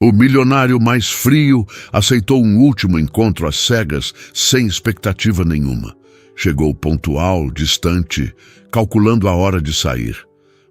O milionário mais frio aceitou um último encontro às cegas, sem expectativa nenhuma. Chegou pontual, distante, calculando a hora de sair.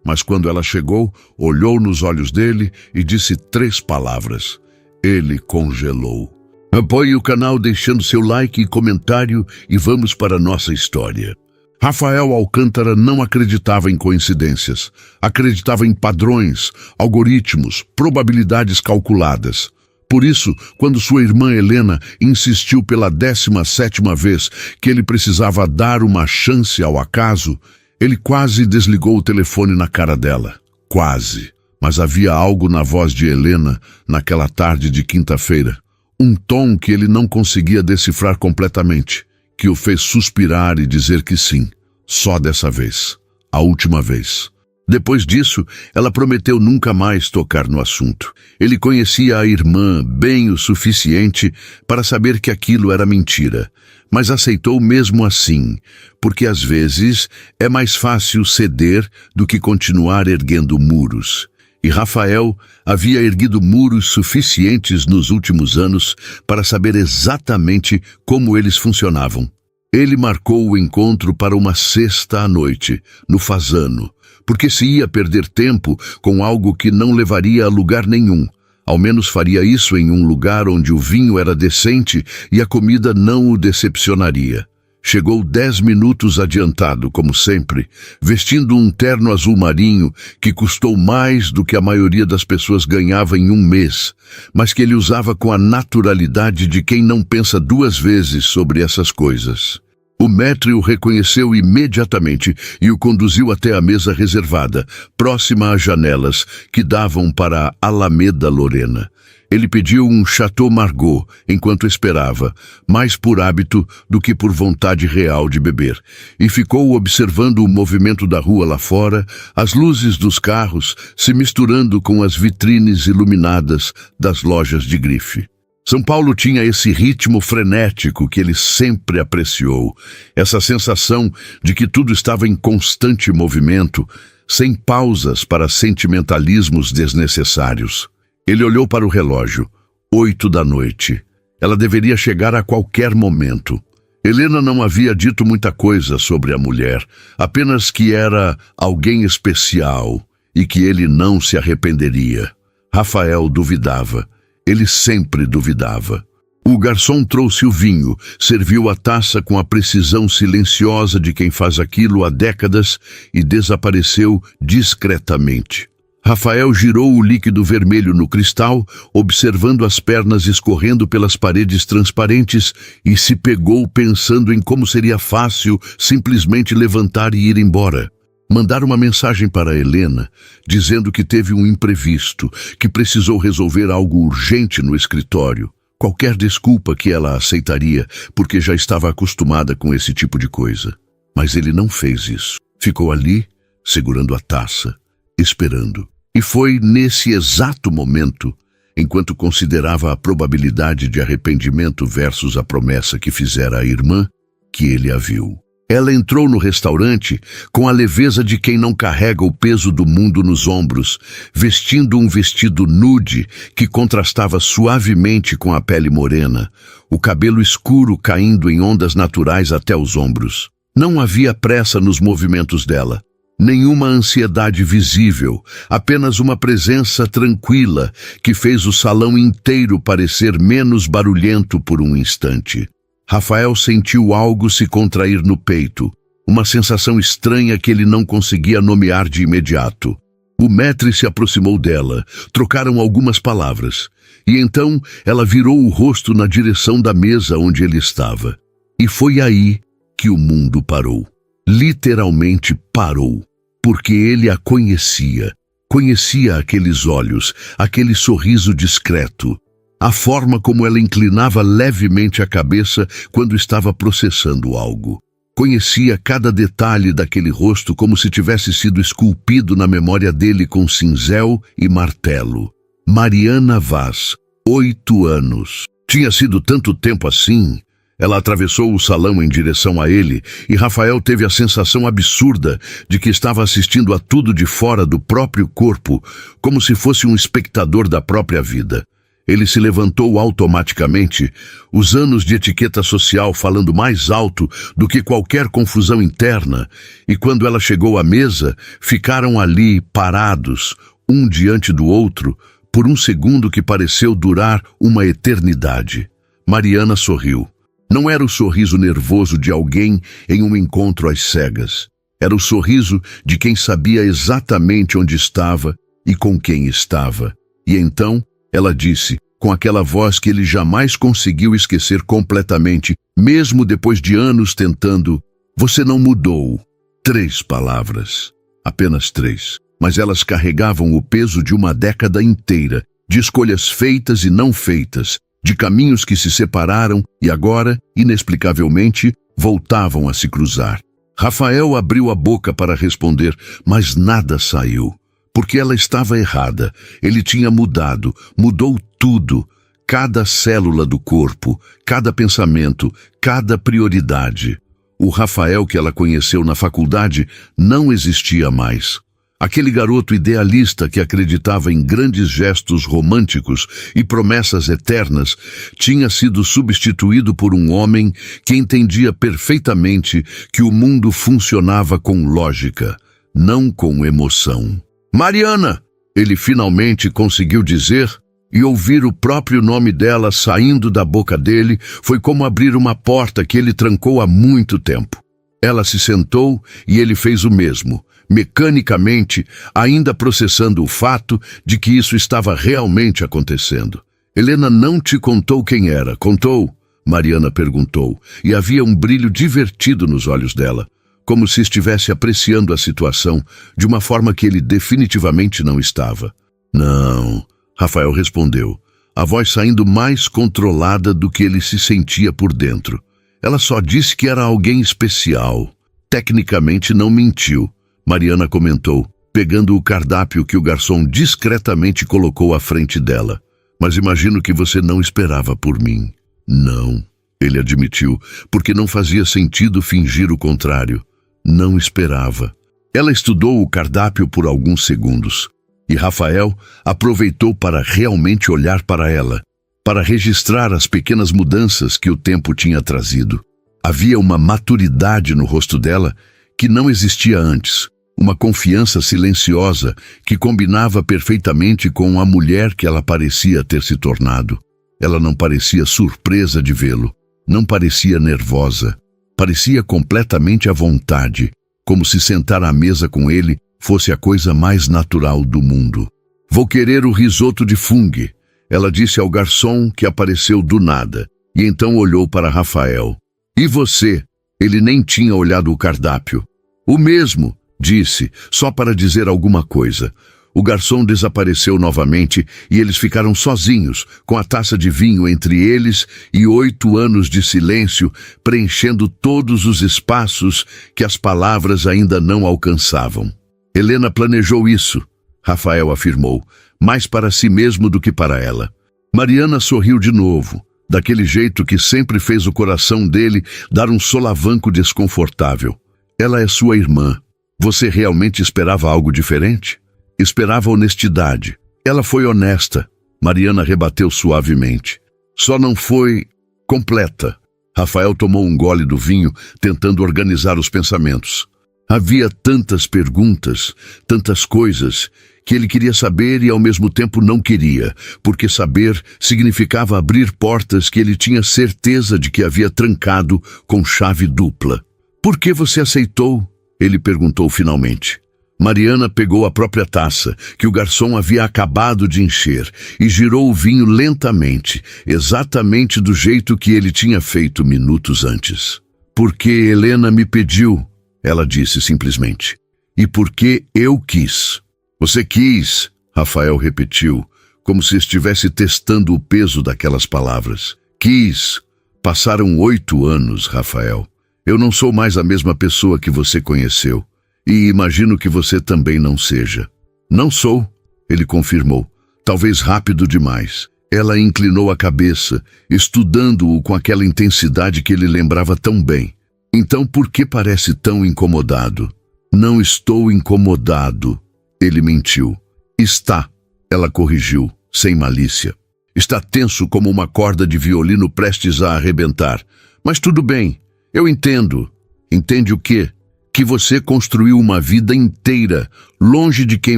Mas quando ela chegou, olhou nos olhos dele e disse 3 palavras. Ele congelou. Apoie o canal deixando seu like e comentário e vamos para a nossa história. Rafael Alcântara não acreditava em coincidências. Acreditava em padrões, algoritmos, probabilidades calculadas. Por isso, quando sua irmã Helena insistiu pela 17ª vez que ele precisava dar uma chance ao acaso, ele quase desligou o telefone na cara dela. Quase. Mas havia algo na voz de Helena naquela tarde de quinta-feira. Um tom que ele não conseguia decifrar completamente, que o fez suspirar e dizer que sim, só dessa vez, a última vez. Depois disso, ela prometeu nunca mais tocar no assunto. Ele conhecia a irmã bem o suficiente para saber que aquilo era mentira, mas aceitou mesmo assim, porque às vezes é mais fácil ceder do que continuar erguendo muros. E Rafael havia erguido muros suficientes nos últimos anos para saber exatamente como eles funcionavam. Ele marcou o encontro para uma sexta à noite, no Fasano, porque se ia perder tempo com algo que não levaria a lugar nenhum. Ao menos faria isso em um lugar onde o vinho era decente e a comida não o decepcionaria. Chegou 10 minutos adiantado, como sempre, vestindo um terno azul marinho que custou mais do que a maioria das pessoas ganhava em um mês, mas que ele usava com a naturalidade de quem não pensa 2 vezes sobre essas coisas. O maître o reconheceu imediatamente e o conduziu até a mesa reservada, próxima às janelas que davam para a Alameda Lorena. Ele pediu um Chateau Margaux enquanto esperava, mais por hábito do que por vontade real de beber, e ficou observando o movimento da rua lá fora, as luzes dos carros se misturando com as vitrines iluminadas das lojas de grife. São Paulo tinha esse ritmo frenético que ele sempre apreciou, essa sensação de que tudo estava em constante movimento, sem pausas para sentimentalismos desnecessários. Ele olhou para o relógio. 8 da noite. Ela deveria chegar a qualquer momento. Helena não havia dito muita coisa sobre a mulher, apenas que era alguém especial e que ele não se arrependeria. Rafael duvidava. Ele sempre duvidava. O garçom trouxe o vinho, serviu a taça com a precisão silenciosa de quem faz aquilo há décadas e desapareceu discretamente. Rafael girou o líquido vermelho no cristal, observando as pernas escorrendo pelas paredes transparentes e se pegou pensando em como seria fácil simplesmente levantar e ir embora. Mandar uma mensagem para Helena, dizendo que teve um imprevisto, que precisou resolver algo urgente no escritório. Qualquer desculpa que ela aceitaria, porque já estava acostumada com esse tipo de coisa. Mas ele não fez isso. Ficou ali, segurando a taça, esperando. E foi nesse exato momento, enquanto considerava a probabilidade de arrependimento versus a promessa que fizera à irmã, que ele a viu. Ela entrou no restaurante com a leveza de quem não carrega o peso do mundo nos ombros, vestindo um vestido nude que contrastava suavemente com a pele morena, o cabelo escuro caindo em ondas naturais até os ombros. Não havia pressa nos movimentos dela. Nenhuma ansiedade visível, apenas uma presença tranquila que fez o salão inteiro parecer menos barulhento por um instante. Rafael sentiu algo se contrair no peito, uma sensação estranha que ele não conseguia nomear de imediato. O maître se aproximou dela, trocaram algumas palavras, e então ela virou o rosto na direção da mesa onde ele estava. E foi aí que o mundo parou. Literalmente parou, porque ele a conhecia. Conhecia aqueles olhos, aquele sorriso discreto, a forma como ela inclinava levemente a cabeça quando estava processando algo. Conhecia cada detalhe daquele rosto como se tivesse sido esculpido na memória dele com cinzel e martelo. Mariana Vaz, 8 anos. Tinha sido tanto tempo assim. Ela atravessou o salão em direção a ele e Rafael teve a sensação absurda de que estava assistindo a tudo de fora do próprio corpo, como se fosse um espectador da própria vida. Ele se levantou automaticamente, os anos de etiqueta social falando mais alto do que qualquer confusão interna, e quando ela chegou à mesa, ficaram ali parados, um diante do outro, por um segundo que pareceu durar uma eternidade. Mariana sorriu. Não era o sorriso nervoso de alguém em um encontro às cegas. Era o sorriso de quem sabia exatamente onde estava e com quem estava. E então, ela disse, com aquela voz que ele jamais conseguiu esquecer completamente, mesmo depois de anos tentando, "Você não mudou." 3 palavras. Apenas 3. Mas elas carregavam o peso de uma década inteira, de escolhas feitas e não feitas, de caminhos que se separaram e agora, inexplicavelmente, voltavam a se cruzar. Rafael abriu a boca para responder, mas nada saiu. Porque ela estava errada. Ele tinha mudado, mudou tudo. Cada célula do corpo, cada pensamento, cada prioridade. O Rafael que ela conheceu na faculdade não existia mais. Aquele garoto idealista que acreditava em grandes gestos românticos e promessas eternas tinha sido substituído por um homem que entendia perfeitamente que o mundo funcionava com lógica, não com emoção. "Mariana!" Ele finalmente conseguiu dizer, e ouvir o próprio nome dela saindo da boca dele foi como abrir uma porta que ele trancou há muito tempo. Ela se sentou e ele fez o mesmo, mecanicamente, ainda processando o fato de que isso estava realmente acontecendo. "Helena não te contou quem era, contou?" Mariana perguntou, e havia um brilho divertido nos olhos dela, como se estivesse apreciando a situação de uma forma que ele definitivamente não estava. "Não," Rafael respondeu, a voz saindo mais controlada do que ele se sentia por dentro. "Ela só disse que era alguém especial. Tecnicamente não mentiu," Mariana comentou, pegando o cardápio que o garçom discretamente colocou à frente dela. "Mas imagino que você não esperava por mim." "Não," ele admitiu, porque não fazia sentido fingir o contrário. Não esperava. Ela estudou o cardápio por alguns segundos, e Rafael aproveitou para realmente olhar para ela, para registrar as pequenas mudanças que o tempo tinha trazido. Havia uma maturidade no rosto dela que não existia antes, uma confiança silenciosa que combinava perfeitamente com a mulher que ela parecia ter se tornado. Ela não parecia surpresa de vê-lo, não parecia nervosa. Parecia completamente à vontade, como se sentar à mesa com ele fosse a coisa mais natural do mundo. "Vou querer o risoto de fungo," ela disse ao garçom que apareceu do nada, e então olhou para Rafael. "E você?" Ele nem tinha olhado o cardápio. "O mesmo," disse, só para dizer alguma coisa. O garçom desapareceu novamente e eles ficaram sozinhos, com a taça de vinho entre eles e 8 anos de silêncio, preenchendo todos os espaços que as palavras ainda não alcançavam. "Helena planejou isso," Rafael afirmou, mais para si mesmo do que para ela. Mariana sorriu de novo, daquele jeito que sempre fez o coração dele dar um solavanco desconfortável. "Ela é sua irmã. Você realmente esperava algo diferente?" "Esperava honestidade." "Ela foi honesta," Mariana rebateu suavemente. "Só não foi completa." Rafael tomou um gole do vinho, tentando organizar os pensamentos. Havia tantas perguntas, tantas coisas, que ele queria saber e ao mesmo tempo não queria, porque saber significava abrir portas que ele tinha certeza de que havia trancado com chave dupla. "Por que você aceitou?" ele perguntou finalmente. Mariana pegou a própria taça, que o garçom havia acabado de encher, e girou o vinho lentamente, exatamente do jeito que ele tinha feito minutos antes. "Porque Helena me pediu," ela disse simplesmente. "E porque eu quis." "Você quis," Rafael repetiu, como se estivesse testando o peso daquelas palavras. "Quis." Passaram 8 anos, Rafael. Eu não sou mais a mesma pessoa que você conheceu. E imagino que você também não seja. "Não sou," ele confirmou, talvez rápido demais. Ela inclinou a cabeça, estudando-o com aquela intensidade que ele lembrava tão bem. "Então por que parece tão incomodado?" "Não estou incomodado," ele mentiu. "Está," ela corrigiu, sem malícia. Está tenso como uma corda de violino prestes a arrebentar. Mas tudo bem, eu entendo. Entende o quê? Que você construiu uma vida inteira longe de quem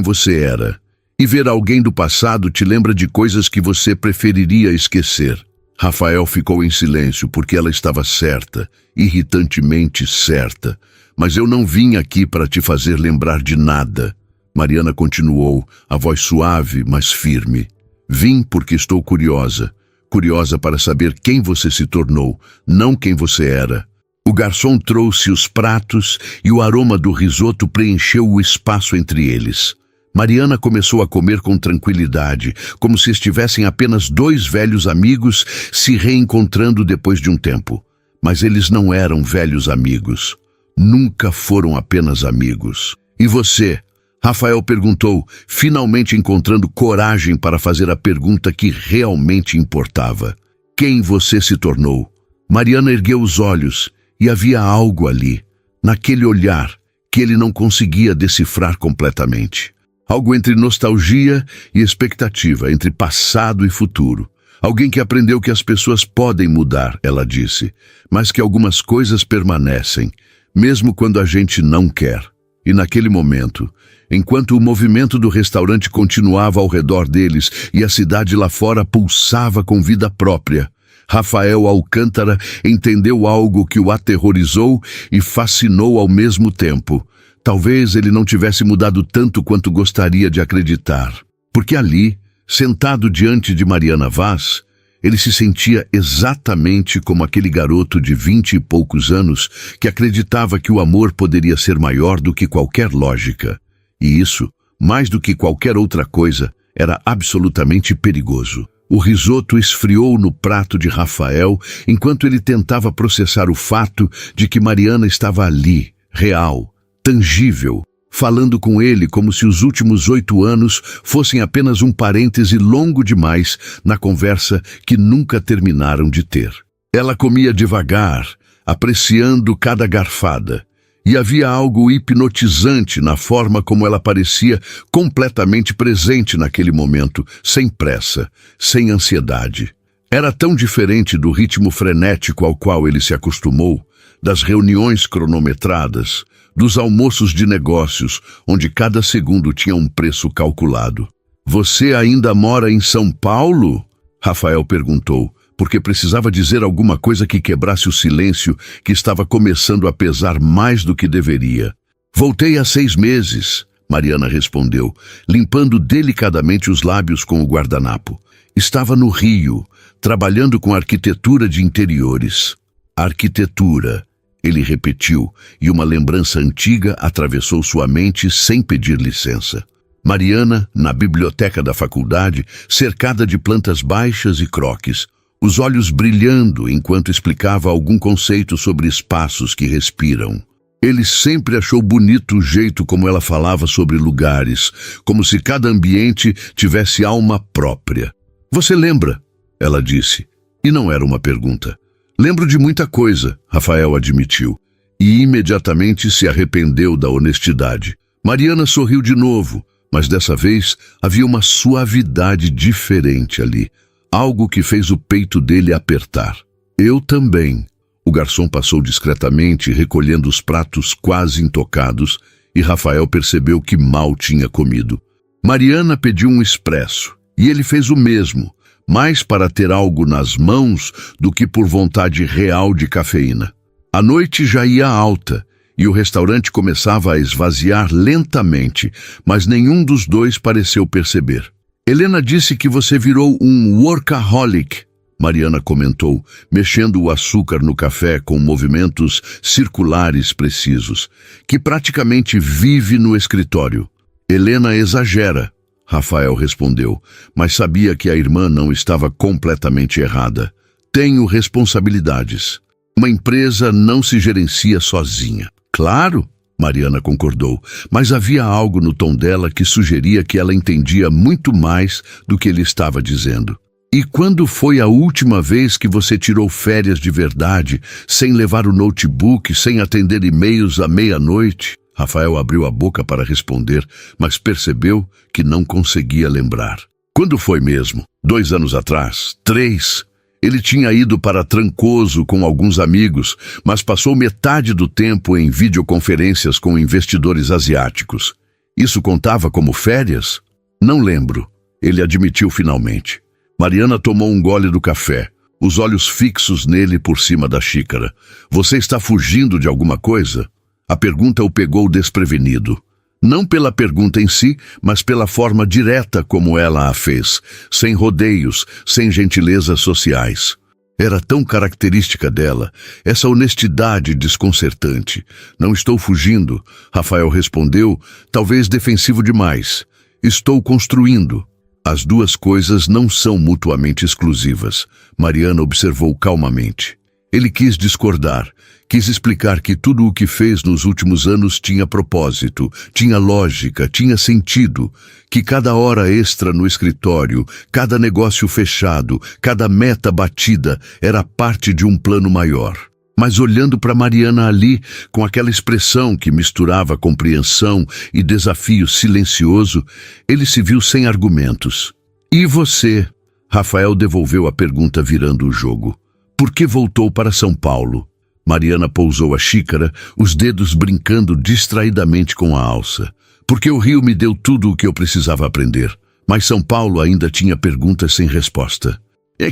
você era. E ver alguém do passado te lembra de coisas que você preferiria esquecer. Rafael ficou em silêncio porque ela estava certa, irritantemente certa. Mas eu não vim aqui para te fazer lembrar de nada. Mariana continuou, a voz suave, mas firme. Vim porque estou curiosa. Curiosa para saber quem você se tornou, não quem você era. O garçom trouxe os pratos e o aroma do risoto preencheu o espaço entre eles. Mariana começou a comer com tranquilidade, como se estivessem apenas dois velhos amigos se reencontrando depois de um tempo. Mas eles não eram velhos amigos. Nunca foram apenas amigos. E você? Rafael perguntou, finalmente encontrando coragem para fazer a pergunta que realmente importava. Quem você se tornou? Mariana ergueu os olhos e havia algo ali, naquele olhar, que ele não conseguia decifrar completamente. Algo entre nostalgia e expectativa, entre passado e futuro. Alguém que aprendeu que as pessoas podem mudar, ela disse, mas que algumas coisas permanecem, mesmo quando a gente não quer. E naquele momento, enquanto o movimento do restaurante continuava ao redor deles e a cidade lá fora pulsava com vida própria, Rafael Alcântara entendeu algo que o aterrorizou e fascinou ao mesmo tempo. Talvez ele não tivesse mudado tanto quanto gostaria de acreditar. Porque ali, sentado diante de Mariana Vaz, ele se sentia exatamente como aquele garoto de 20 e poucos anos que acreditava que o amor poderia ser maior do que qualquer lógica. E isso, mais do que qualquer outra coisa, era absolutamente perigoso. O risoto esfriou no prato de Rafael enquanto ele tentava processar o fato de que Mariana estava ali, real, tangível, falando com ele como se os últimos 8 anos fossem apenas um parêntese longo demais na conversa que nunca terminaram de ter. Ela comia devagar, apreciando cada garfada, e havia algo hipnotizante na forma como ela parecia completamente presente naquele momento, sem pressa, sem ansiedade. Era tão diferente do ritmo frenético ao qual ele se acostumou, das reuniões cronometradas, dos almoços de negócios, onde cada segundo tinha um preço calculado. Você ainda mora em São Paulo? Rafael perguntou, porque precisava dizer alguma coisa que quebrasse o silêncio que estava começando a pesar mais do que deveria. Voltei há 6 meses, Mariana respondeu, limpando delicadamente os lábios com o guardanapo. Estava no Rio, trabalhando com arquitetura de interiores. Arquitetura, ele repetiu, e uma lembrança antiga atravessou sua mente sem pedir licença. Mariana, na biblioteca da faculdade, cercada de plantas baixas e croques, os olhos brilhando enquanto explicava algum conceito sobre espaços que respiram. Ele sempre achou bonito o jeito como ela falava sobre lugares, como se cada ambiente tivesse alma própria. Você lembra? Ela disse, e não era uma pergunta. Lembro de muita coisa, Rafael admitiu, e imediatamente se arrependeu da honestidade. Mariana sorriu de novo, mas dessa vez havia uma suavidade diferente ali, algo que fez o peito dele apertar. Eu também. O garçom passou discretamente, recolhendo os pratos quase intocados, e Rafael percebeu que mal tinha comido. Mariana pediu um expresso, e ele fez o mesmo, mais para ter algo nas mãos do que por vontade real de cafeína. A noite já ia alta, e o restaurante começava a esvaziar lentamente, mas nenhum dos dois pareceu perceber. Helena disse que você virou um workaholic, Mariana comentou, mexendo o açúcar no café com movimentos circulares precisos, que praticamente vive no escritório. Helena exagera, Rafael respondeu, mas sabia que a irmã não estava completamente errada. Tenho responsabilidades. Uma empresa não se gerencia sozinha. Claro, Mariana concordou, mas havia algo no tom dela que sugeria que ela entendia muito mais do que ele estava dizendo. E quando foi a última vez que você tirou férias de verdade, sem levar o notebook, sem atender e-mails à meia-noite? Rafael abriu a boca para responder, mas percebeu que não conseguia lembrar. Quando foi mesmo? 2 anos atrás? 3? Ele tinha ido para Trancoso com alguns amigos, mas passou metade do tempo em videoconferências com investidores asiáticos. Isso contava como férias? Não lembro, ele admitiu finalmente. Mariana tomou um gole do café, os olhos fixos nele por cima da xícara. Você está fugindo de alguma coisa? A pergunta o pegou desprevenido. Não pela pergunta em si, mas pela forma direta como ela a fez, sem rodeios, sem gentilezas sociais. Era tão característica dela, essa honestidade desconcertante. Não estou fugindo, Rafael respondeu, talvez defensivo demais. Estou construindo. As duas coisas não são mutuamente exclusivas, Mariana observou calmamente. Ele quis discordar, quis explicar que tudo o que fez nos últimos anos tinha propósito, tinha lógica, tinha sentido, que cada hora extra no escritório, cada negócio fechado, cada meta batida era parte de um plano maior. Mas olhando para Mariana ali, com aquela expressão que misturava compreensão e desafio silencioso, ele se viu sem argumentos. E você? Rafael devolveu a pergunta virando o jogo. Por que voltou para São Paulo? Mariana pousou a xícara, os dedos brincando distraidamente com a alça. Porque o Rio me deu tudo o que eu precisava aprender. Mas São Paulo ainda tinha perguntas sem resposta.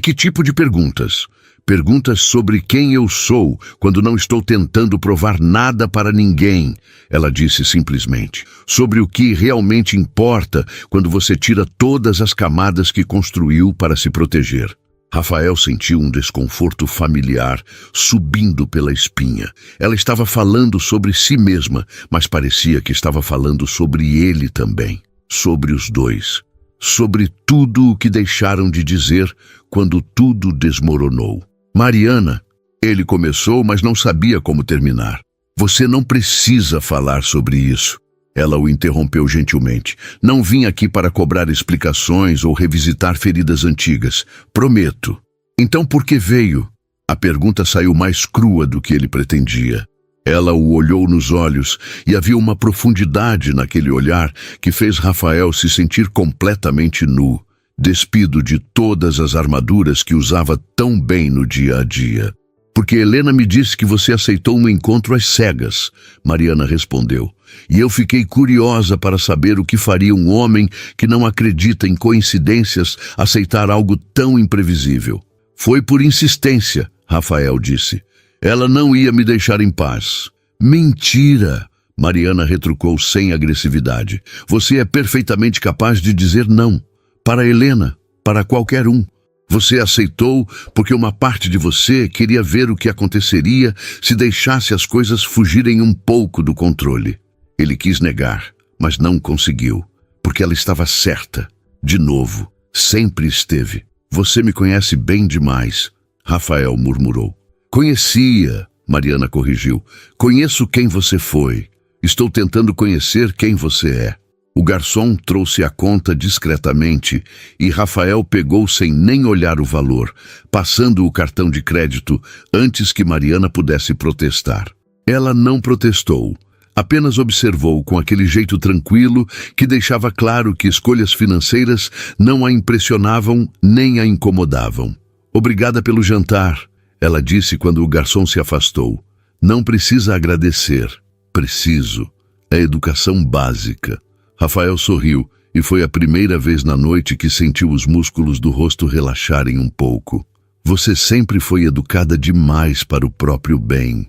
Que tipo de perguntas? Perguntas sobre quem eu sou, quando não estou tentando provar nada para ninguém, ela disse simplesmente. Sobre o que realmente importa quando você tira todas as camadas que construiu para se proteger. Rafael sentiu um desconforto familiar subindo pela espinha. Ela estava falando sobre si mesma, mas parecia que estava falando sobre ele também. Sobre os dois. Sobre tudo o que deixaram de dizer quando tudo desmoronou. Mariana, ele começou, mas não sabia como terminar. Você não precisa falar sobre isso. Ela o interrompeu gentilmente. Não vim aqui para cobrar explicações ou revisitar feridas antigas. Prometo. Então por que veio? A pergunta saiu mais crua do que ele pretendia. Ela o olhou nos olhos e havia uma profundidade naquele olhar que fez Rafael se sentir completamente nu, despido de todas as armaduras que usava tão bem no dia a dia. Porque Helena me disse que você aceitou um encontro às cegas, Mariana respondeu. E eu fiquei curiosa para saber o que faria um homem que não acredita em coincidências aceitar algo tão imprevisível. Foi por insistência, Rafael disse. Ela não ia me deixar em paz. Mentira! Mariana retrucou sem agressividade. Você é perfeitamente capaz de dizer não. Para Helena, para qualquer um. Você aceitou porque uma parte de você queria ver o que aconteceria se deixasse as coisas fugirem um pouco do controle. Ele quis negar, mas não conseguiu, porque ela estava certa. De novo, sempre esteve. Você me conhece bem demais, Rafael murmurou. Conhecia, Mariana corrigiu. Conheço quem você foi. Estou tentando conhecer quem você é. O garçom trouxe a conta discretamente e Rafael pegou sem nem olhar o valor, passando o cartão de crédito antes que Mariana pudesse protestar. Ela não protestou, apenas observou com aquele jeito tranquilo que deixava claro que escolhas financeiras não a impressionavam nem a incomodavam. Obrigada pelo jantar, ela disse quando o garçom se afastou. Não precisa agradecer. Preciso. É educação básica. Rafael sorriu, e foi a primeira vez na noite que sentiu os músculos do rosto relaxarem um pouco. Você sempre foi educada demais para o próprio bem.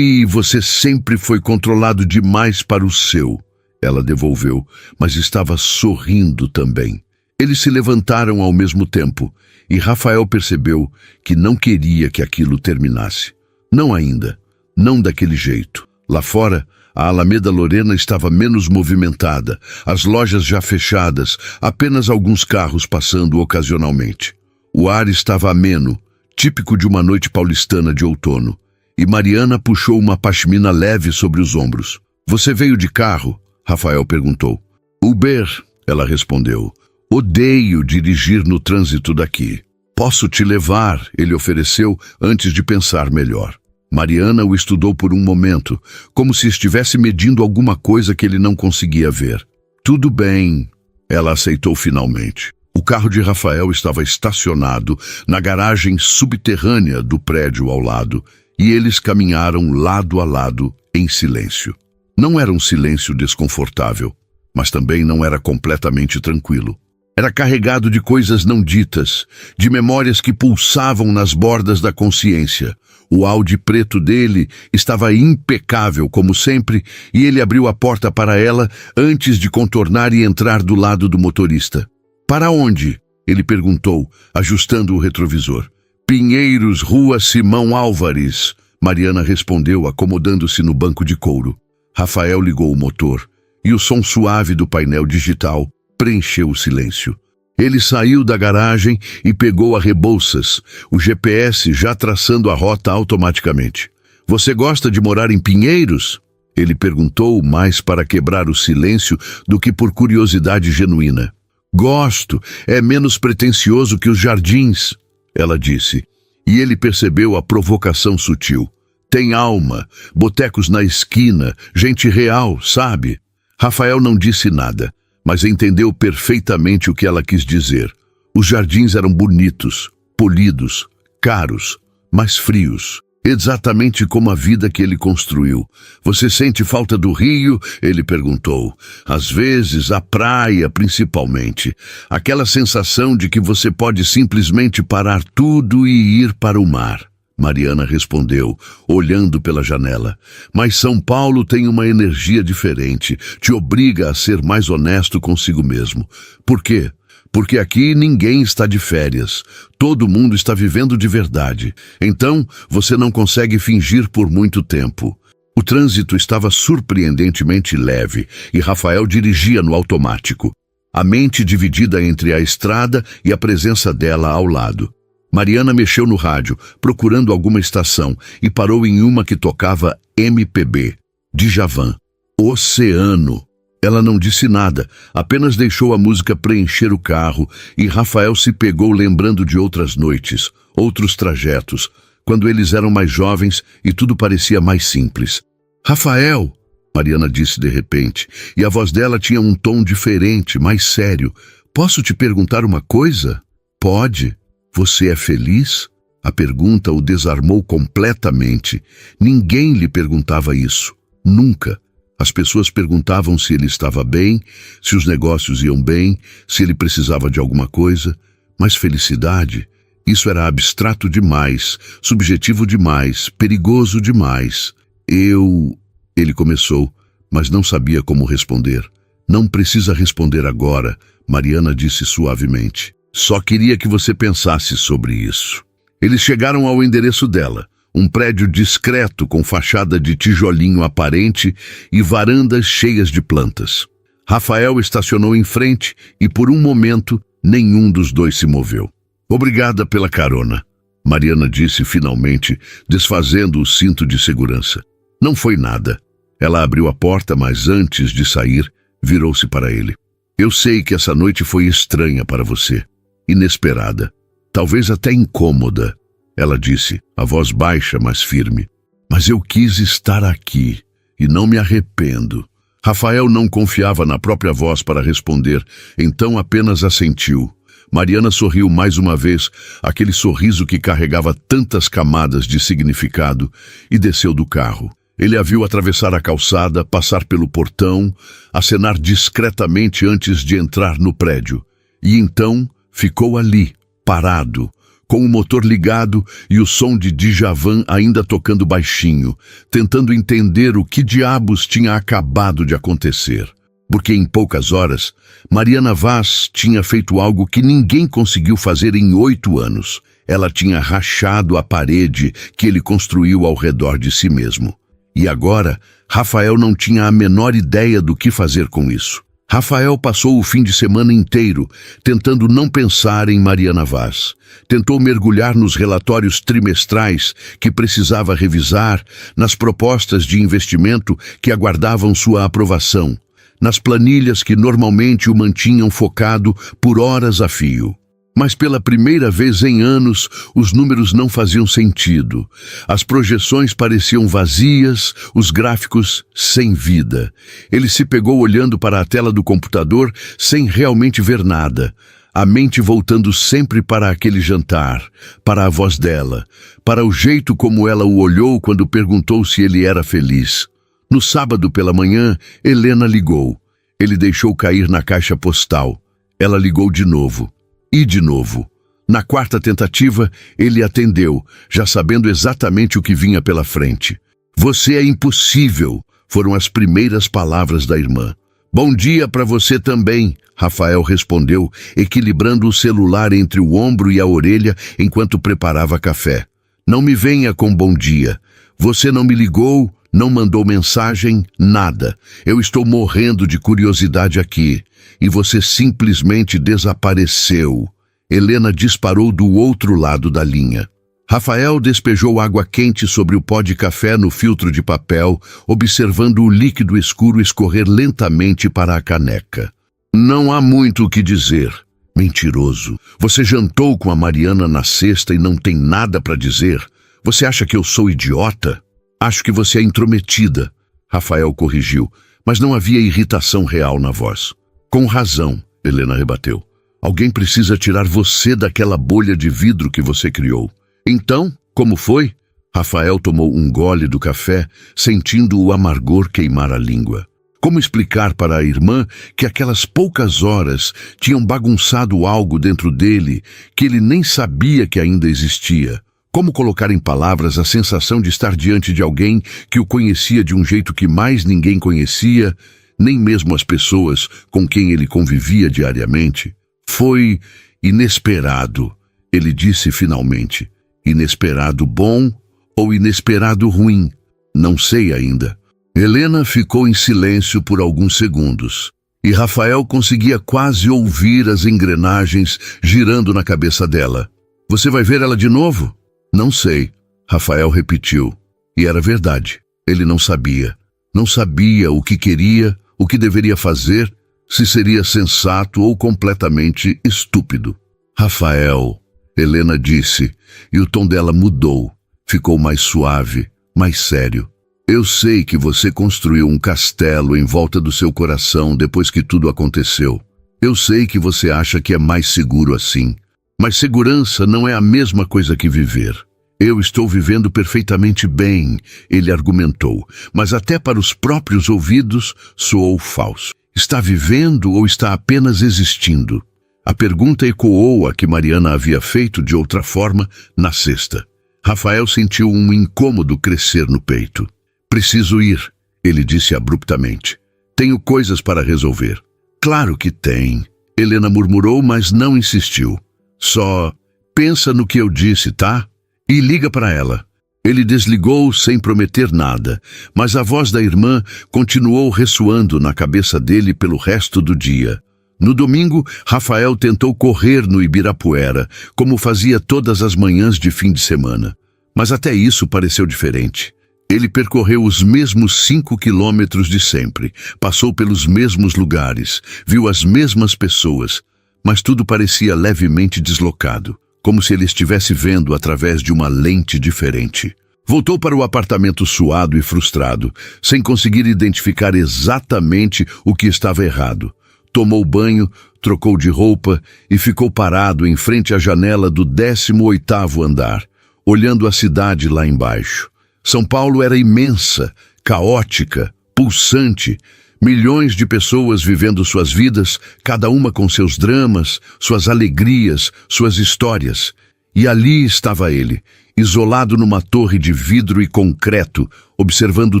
Você sempre foi controlado demais para o seu. Ela devolveu, mas estava sorrindo também. Eles se levantaram ao mesmo tempo, e Rafael percebeu que não queria que aquilo terminasse. Não ainda, não daquele jeito. Lá fora, a Alameda Lorena estava menos movimentada, as lojas já fechadas, apenas alguns carros passando ocasionalmente. O ar estava ameno, típico de uma noite paulistana de outono, e Mariana puxou uma pashmina leve sobre os ombros. Você veio de carro? Rafael perguntou. Uber, ela respondeu. Odeio dirigir no trânsito daqui. Posso te levar, ele ofereceu antes de pensar melhor. Mariana o estudou por um momento, como se estivesse medindo alguma coisa que ele não conseguia ver. Tudo bem, ela aceitou finalmente. O carro de Rafael estava estacionado na garagem subterrânea do prédio ao lado, e eles caminharam lado a lado em silêncio. Não era um silêncio desconfortável, mas também não era completamente tranquilo. Era carregado de coisas não ditas, de memórias que pulsavam nas bordas da consciência. O Audi preto dele estava impecável, como sempre, e ele abriu a porta para ela antes de contornar e entrar do lado do motorista. "Para onde?" ele perguntou, ajustando o retrovisor. "Pinheiros, Rua Simão Álvares", Mariana respondeu, acomodando-se no banco de couro. Rafael ligou o motor, e o som suave do painel digital preencheu o silêncio. Ele saiu da garagem e pegou a Rebouças, o GPS já traçando a rota automaticamente. "Você gosta de morar em Pinheiros?" ele perguntou, mais para quebrar o silêncio do que por curiosidade genuína. "Gosto, é menos pretensioso que os Jardins", ela disse, e ele percebeu a provocação sutil. "Tem alma, botecos na esquina, gente real, sabe?" Rafael não disse nada, mas entendeu perfeitamente o que ela quis dizer. Os Jardins eram bonitos, polidos, caros, mas frios. Exatamente como a vida que ele construiu. "Você sente falta do Rio?" ele perguntou. "Às vezes, a praia, principalmente. Aquela sensação de que você pode simplesmente parar tudo e ir para o mar." Mariana respondeu, olhando pela janela. "Mas São Paulo tem uma energia diferente, te obriga a ser mais honesto consigo mesmo." "Por quê?" "Porque aqui ninguém está de férias. Todo mundo está vivendo de verdade. Então, você não consegue fingir por muito tempo." O trânsito estava surpreendentemente leve e Rafael dirigia no automático, a mente dividida entre a estrada e a presença dela ao lado. Mariana mexeu no rádio, procurando alguma estação, e parou em uma que tocava MPB, Djavan, Oceano. Ela não disse nada, apenas deixou a música preencher o carro, e Rafael se pegou lembrando de outras noites, outros trajetos, quando eles eram mais jovens e tudo parecia mais simples. "Rafael", Mariana disse de repente, e a voz dela tinha um tom diferente, mais sério. "Posso te perguntar uma coisa?" "Pode." "Você é feliz?" A pergunta o desarmou completamente. Ninguém lhe perguntava isso. Nunca. As pessoas perguntavam se ele estava bem, se os negócios iam bem, se ele precisava de alguma coisa. Mas felicidade? Isso era abstrato demais, subjetivo demais, perigoso demais. Ele começou, mas não sabia como responder. "Não precisa responder agora", Mariana disse suavemente. "Só queria que você pensasse sobre isso." Eles chegaram ao endereço dela, um prédio discreto com fachada de tijolinho aparente e varandas cheias de plantas. Rafael estacionou em frente e, por um momento, nenhum dos dois se moveu. "Obrigada pela carona", Mariana disse finalmente, desfazendo o cinto de segurança. "Não foi nada." Ela abriu a porta, mas antes de sair, virou-se para ele. "Eu sei que essa noite foi estranha para você. Inesperada, talvez até incômoda", ela disse, a voz baixa, mas firme. "Mas eu quis estar aqui, e não me arrependo." Rafael não confiava na própria voz para responder, então apenas assentiu. Mariana sorriu mais uma vez, aquele sorriso que carregava tantas camadas de significado, e desceu do carro. Ele a viu atravessar a calçada, passar pelo portão, acenar discretamente antes de entrar no prédio. E então ficou ali, parado, com o motor ligado e o som de Djavan ainda tocando baixinho, tentando entender o que diabos tinha acabado de acontecer. Porque em poucas horas, Mariana Vaz tinha feito algo que ninguém conseguiu fazer em 8 anos. Ela tinha rachado a parede que ele construiu ao redor de si mesmo. E agora, Rafael não tinha a menor ideia do que fazer com isso. Rafael passou o fim de semana inteiro tentando não pensar em Mariana Vaz. Tentou mergulhar nos relatórios trimestrais que precisava revisar, nas propostas de investimento que aguardavam sua aprovação, nas planilhas que normalmente o mantinham focado por horas a fio. Mas pela primeira vez em anos, os números não faziam sentido. As projeções pareciam vazias, os gráficos sem vida. Ele se pegou olhando para a tela do computador sem realmente ver nada. a mente voltando sempre para aquele jantar, para a voz dela, para o jeito como ela o olhou quando perguntou se ele era feliz. No sábado pela manhã, Helena ligou. Ele deixou cair na caixa postal. Ela ligou de novo. E de novo. Na quarta tentativa, ele atendeu, já sabendo exatamente o que vinha pela frente. "Você é impossível", foram as primeiras palavras da irmã. "Bom dia para você também", Rafael respondeu, equilibrando o celular entre o ombro e a orelha enquanto preparava café. "Não me venha com bom dia. Você não me ligou, não mandou mensagem, nada. Eu estou morrendo de curiosidade aqui. E você simplesmente desapareceu." Helena disparou do outro lado da linha. Rafael despejou água quente sobre o pó de café no filtro de papel, observando o líquido escuro escorrer lentamente para a caneca. "Não há muito o que dizer." "Mentiroso. Você jantou com a Mariana na sexta e não tem nada para dizer? Você acha que eu sou idiota?" "Acho que você é intrometida", Rafael corrigiu, mas não havia irritação real na voz. "Com razão", Helena rebateu. "Alguém precisa tirar você daquela bolha de vidro que você criou." "Então, como foi?" Rafael tomou um gole do café, sentindo o amargor queimar a língua. Como explicar para a irmã que aquelas poucas horas tinham bagunçado algo dentro dele que ele nem sabia que ainda existia? Como colocar em palavras a sensação de estar diante de alguém que o conhecia de um jeito que mais ninguém conhecia, nem mesmo as pessoas com quem ele convivia diariamente? "Foi inesperado", ele disse finalmente. "Inesperado bom ou inesperado ruim? Não sei ainda." Helena ficou em silêncio por alguns segundos, e Rafael conseguia quase ouvir as engrenagens girando na cabeça dela. "Você vai ver ela de novo?" "Não sei", Rafael repetiu. E era verdade. Ele não sabia. Não sabia o que queria, o que deveria fazer, se seria sensato ou completamente estúpido. "Rafael", Helena disse, e o tom dela mudou. Ficou mais suave, mais sério. "Eu sei que você construiu um castelo em volta do seu coração depois que tudo aconteceu. Eu sei que você acha que é mais seguro assim. Mas segurança não é a mesma coisa que viver. Eu estou vivendo perfeitamente bem", ele argumentou, mas até para os próprios ouvidos soou falso. Está vivendo ou está apenas existindo? A pergunta ecoou a que Mariana havia feito de outra forma na sexta. Rafael sentiu um incômodo crescer no peito. "Preciso ir", ele disse abruptamente. "Tenho coisas para resolver." "Claro que tem", Helena murmurou, mas não insistiu. "Só pensa no que eu disse, tá? E liga para ela." Ele desligou sem prometer nada, mas a voz da irmã continuou ressoando na cabeça dele pelo resto do dia. No domingo, Rafael tentou correr no Ibirapuera, como fazia todas as manhãs de fim de semana. Mas até isso pareceu diferente. Ele percorreu os mesmos 5 quilômetros de sempre, passou pelos mesmos lugares, viu as mesmas pessoas, mas tudo parecia levemente deslocado, como se ele estivesse vendo através de uma lente diferente. Voltou para o apartamento suado e frustrado, sem conseguir identificar exatamente o que estava errado. Tomou banho, trocou de roupa e ficou parado em frente à janela do 18º andar, olhando a cidade lá embaixo. São Paulo era imensa, caótica, pulsante, milhões de pessoas vivendo suas vidas, cada uma com seus dramas, suas alegrias, suas histórias. E ali estava ele, isolado numa torre de vidro e concreto, observando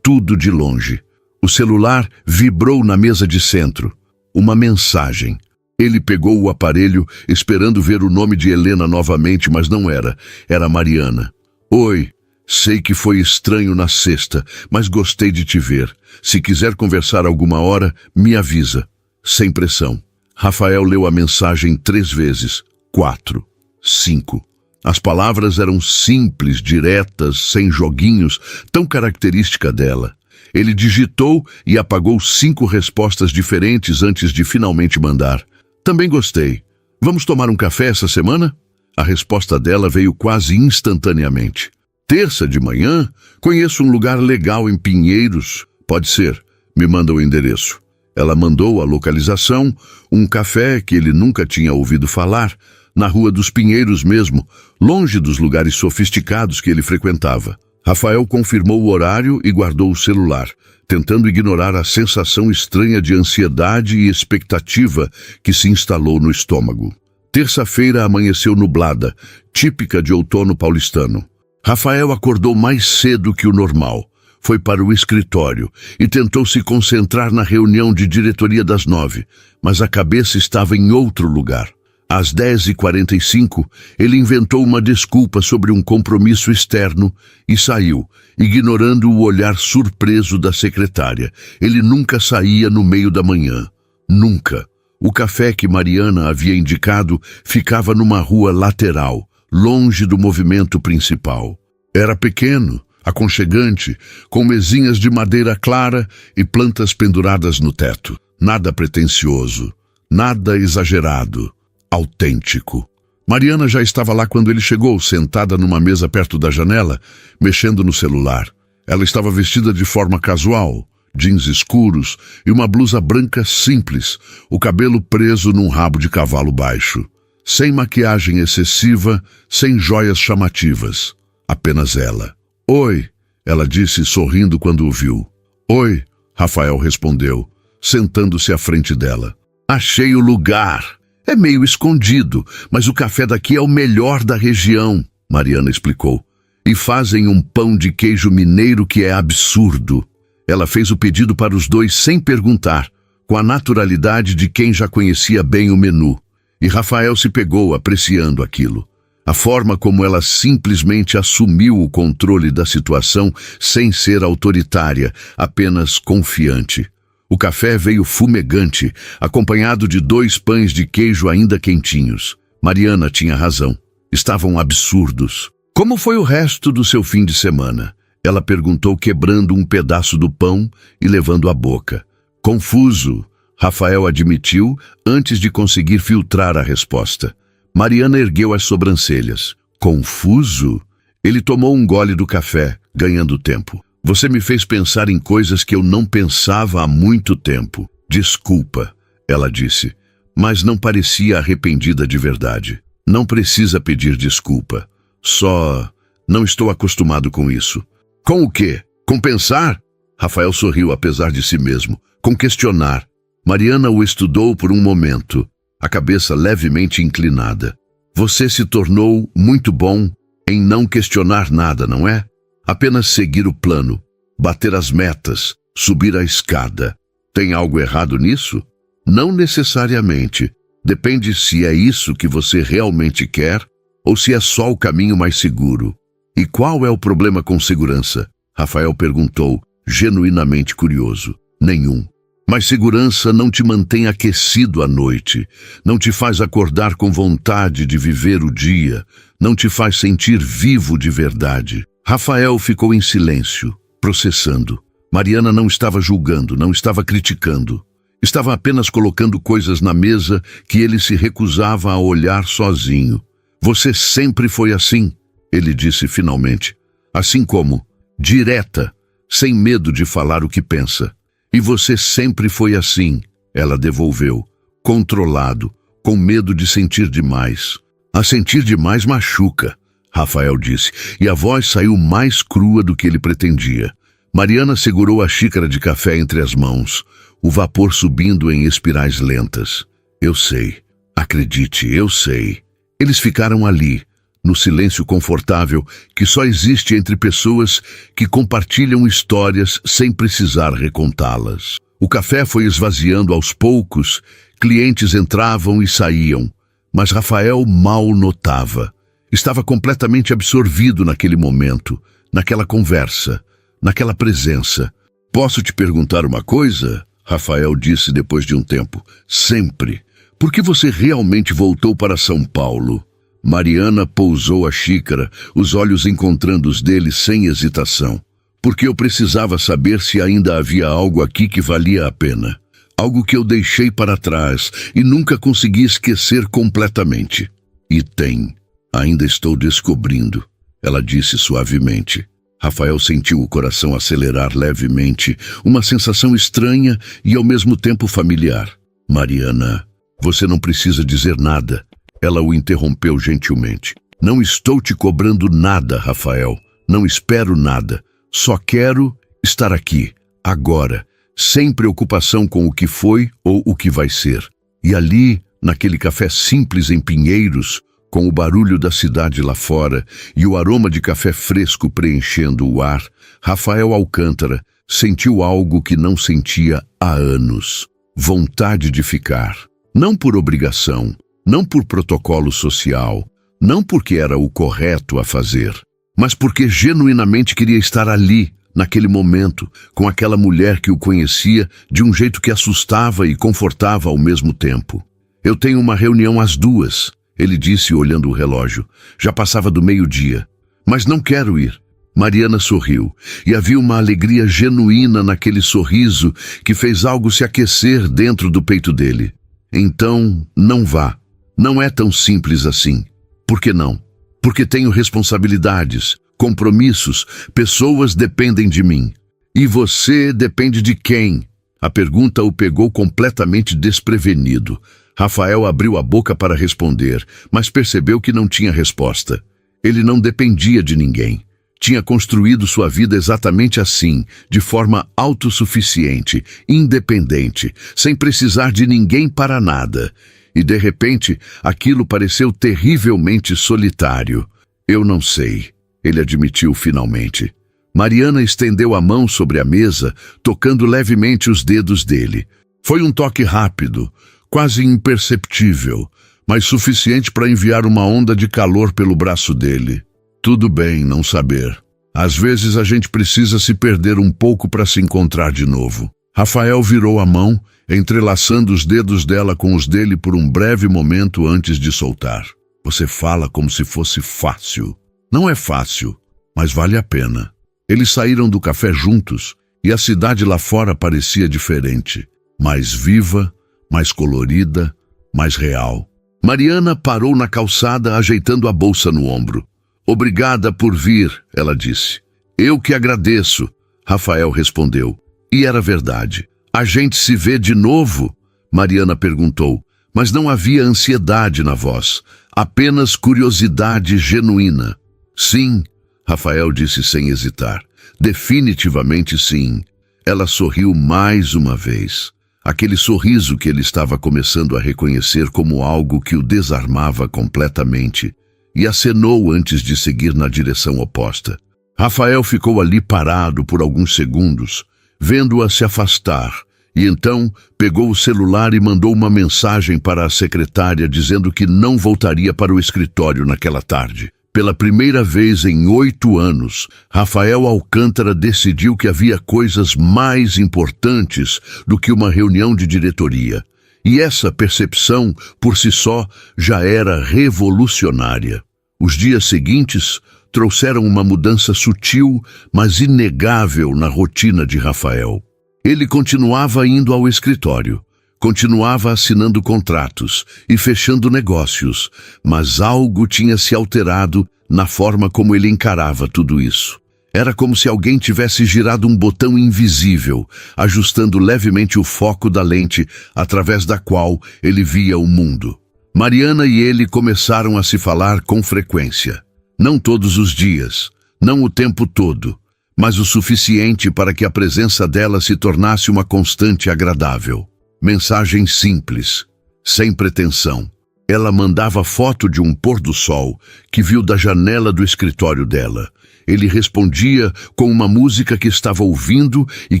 tudo de longe. O celular vibrou na mesa de centro. Uma mensagem. Ele pegou o aparelho, esperando ver o nome de Helena novamente, mas não era. Era Mariana. "Oi. Sei que foi estranho na sexta, mas gostei de te ver. Se quiser conversar alguma hora, me avisa. Sem pressão." Rafael leu a mensagem 3 vezes. 4. 5. As palavras eram simples, diretas, sem joguinhos, tão característica dela. Ele digitou e apagou 5 respostas diferentes antes de finalmente mandar. "Também gostei. Vamos tomar um café essa semana?" A resposta dela veio quase instantaneamente. "Terça de manhã? Conheço um lugar legal em Pinheiros." "Pode ser. Me manda o endereço." Ela mandou a localização, um café que ele nunca tinha ouvido falar, na Rua dos Pinheiros mesmo, longe dos lugares sofisticados que ele frequentava. Rafael confirmou o horário e guardou o celular, tentando ignorar a sensação estranha de ansiedade e expectativa que se instalou no estômago. Terça-feira amanheceu nublada, típica de outono paulistano. Rafael acordou mais cedo que o normal. Foi para o escritório e tentou se concentrar na reunião de diretoria das 9, mas a cabeça estava em outro lugar. Às 10h45, ele inventou uma desculpa sobre um compromisso externo e saiu, ignorando o olhar surpreso da secretária. Ele nunca saía no meio da manhã. Nunca. O café que Mariana havia indicado ficava numa rua lateral, longe do movimento principal. Era pequeno, aconchegante, com mesinhas de madeira clara e plantas penduradas no teto. Nada pretensioso, nada exagerado. Autêntico. Mariana já estava lá quando ele chegou, sentada numa mesa perto da janela, mexendo no celular. Ela estava vestida de forma casual, jeans escuros e uma blusa branca simples, o cabelo preso num rabo de cavalo baixo. Sem maquiagem excessiva, sem joias chamativas. Apenas ela. Oi, ela disse sorrindo quando o viu. Oi, Rafael respondeu, sentando-se à frente dela. Achei o lugar. É meio escondido, mas o café daqui é o melhor da região, Mariana explicou. E fazem um pão de queijo mineiro que é absurdo. Ela fez o pedido para os dois sem perguntar, com a naturalidade de quem já conhecia bem o menu. E Rafael se pegou apreciando aquilo. A forma como ela simplesmente assumiu o controle da situação sem ser autoritária, apenas confiante. O café veio fumegante, acompanhado de 2 pães de queijo ainda quentinhos. Mariana tinha razão. Estavam absurdos. Como foi o resto do seu fim de semana? Ela perguntou, quebrando um pedaço do pão e levando à boca. Confuso, Rafael admitiu, antes de conseguir filtrar a resposta. Mariana ergueu as sobrancelhas. Confuso? Ele tomou um gole do café, ganhando tempo. Você me fez pensar em coisas que eu não pensava há muito tempo. Desculpa, ela disse, mas não parecia arrependida de verdade. Não precisa pedir desculpa. Só não estou acostumado com isso. Com o quê? Com pensar? Rafael sorriu apesar de si mesmo. Com questionar. Mariana o estudou por um momento, a cabeça levemente inclinada. Você se tornou muito bom em não questionar nada, não é? Apenas seguir o plano, bater as metas, subir a escada. Tem algo errado nisso? Não necessariamente. Depende se é isso que você realmente quer ou se é só o caminho mais seguro. E qual é o problema com segurança? Rafael perguntou, genuinamente curioso. Nenhum. Mas segurança não te mantém aquecido à noite, não te faz acordar com vontade de viver o dia, não te faz sentir vivo de verdade. Rafael ficou em silêncio, processando. Mariana não estava julgando, não estava criticando. Estava apenas colocando coisas na mesa que ele se recusava a olhar sozinho. Você sempre foi assim, ele disse finalmente. Assim como, direta, sem medo de falar o que pensa. E você sempre foi assim, ela devolveu, controlado, com medo de sentir demais. A sentir demais machuca, Rafael disse, e a voz saiu mais crua do que ele pretendia. Mariana segurou a xícara de café entre as mãos, o vapor subindo em espirais lentas. Eu sei, acredite, eu sei. Eles ficaram ali, no silêncio confortável que só existe entre pessoas que compartilham histórias sem precisar recontá-las. O café foi esvaziando aos poucos, clientes entravam e saíam, mas Rafael mal notava. Estava completamente absorvido naquele momento, naquela conversa, naquela presença. Posso te perguntar uma coisa? Rafael disse depois de um tempo. Sempre. Por que você realmente voltou para São Paulo? Mariana pousou a xícara, os olhos encontrando os dele sem hesitação. Porque eu precisava saber se ainda havia algo aqui que valia a pena. Algo que eu deixei para trás e nunca consegui esquecer completamente. E tem. Ainda estou descobrindo, ela disse suavemente. Rafael sentiu o coração acelerar levemente, uma sensação estranha e ao mesmo tempo familiar. Mariana, você não precisa dizer nada. Ela o interrompeu gentilmente. Não estou te cobrando nada, Rafael. Não espero nada. Só quero estar aqui, agora, sem preocupação com o que foi ou o que vai ser. E ali, naquele café simples em Pinheiros, com o barulho da cidade lá fora e o aroma de café fresco preenchendo o ar, Rafael Alcântara sentiu algo que não sentia há anos. Vontade de ficar. Não por obrigação, não por protocolo social, não porque era o correto a fazer, mas porque genuinamente queria estar ali, naquele momento, com aquela mulher que o conhecia de um jeito que assustava e confortava ao mesmo tempo. Eu tenho uma reunião às 2, ele disse olhando o relógio. Já passava do meio-dia. Mas não quero ir. Mariana sorriu, e havia uma alegria genuína naquele sorriso que fez algo se aquecer dentro do peito dele. Então, não vá. Não é tão simples assim. Por que não? Porque tenho responsabilidades, compromissos, pessoas dependem de mim. E você depende de quem? A pergunta o pegou completamente desprevenido. Rafael abriu a boca para responder, mas percebeu que não tinha resposta. Ele não dependia de ninguém. Tinha construído sua vida exatamente assim, de forma autossuficiente, independente, sem precisar de ninguém para nada. E, de repente, aquilo pareceu terrivelmente solitário. Eu não sei, ele admitiu finalmente. Mariana estendeu a mão sobre a mesa, tocando levemente os dedos dele. Foi um toque rápido, quase imperceptível, mas suficiente para enviar uma onda de calor pelo braço dele. Tudo bem não saber. Às vezes a gente precisa se perder um pouco para se encontrar de novo. Rafael virou a mão, entrelaçando os dedos dela com os dele por um breve momento antes de soltar. Você fala como se fosse fácil. Não é fácil, mas vale a pena. Eles saíram do café juntos e a cidade lá fora parecia diferente. Mais viva, mais colorida, mais real. Mariana parou na calçada ajeitando a bolsa no ombro. Obrigada por vir, ela disse. Eu que agradeço, Rafael respondeu. E era verdade. A gente se vê de novo? Mariana perguntou, mas não havia ansiedade na voz, apenas curiosidade genuína. Sim, Rafael disse sem hesitar. Definitivamente sim. Ela sorriu mais uma vez. Aquele sorriso que ele estava começando a reconhecer como algo que o desarmava completamente, e acenou antes de seguir na direção oposta. Rafael ficou ali parado por alguns segundos, vendo-a se afastar, e então pegou o celular e mandou uma mensagem para a secretária dizendo que não voltaria para o escritório naquela tarde. Pela primeira vez em 8 anos, Rafael Alcântara decidiu que havia coisas mais importantes do que uma reunião de diretoria. E essa percepção, por si só, já era revolucionária. Os dias seguintes trouxeram uma mudança sutil, mas inegável na rotina de Rafael. Ele continuava indo ao escritório, continuava assinando contratos e fechando negócios, mas algo tinha se alterado na forma como ele encarava tudo isso. Era como se alguém tivesse girado um botão invisível, ajustando levemente o foco da lente através da qual ele via o mundo. Mariana e ele começaram a se falar com frequência. Não todos os dias, não o tempo todo, mas o suficiente para que a presença dela se tornasse uma constante agradável. Mensagens simples, sem pretensão. Ela mandava foto de um pôr do sol que viu da janela do escritório dela. Ele respondia com uma música que estava ouvindo e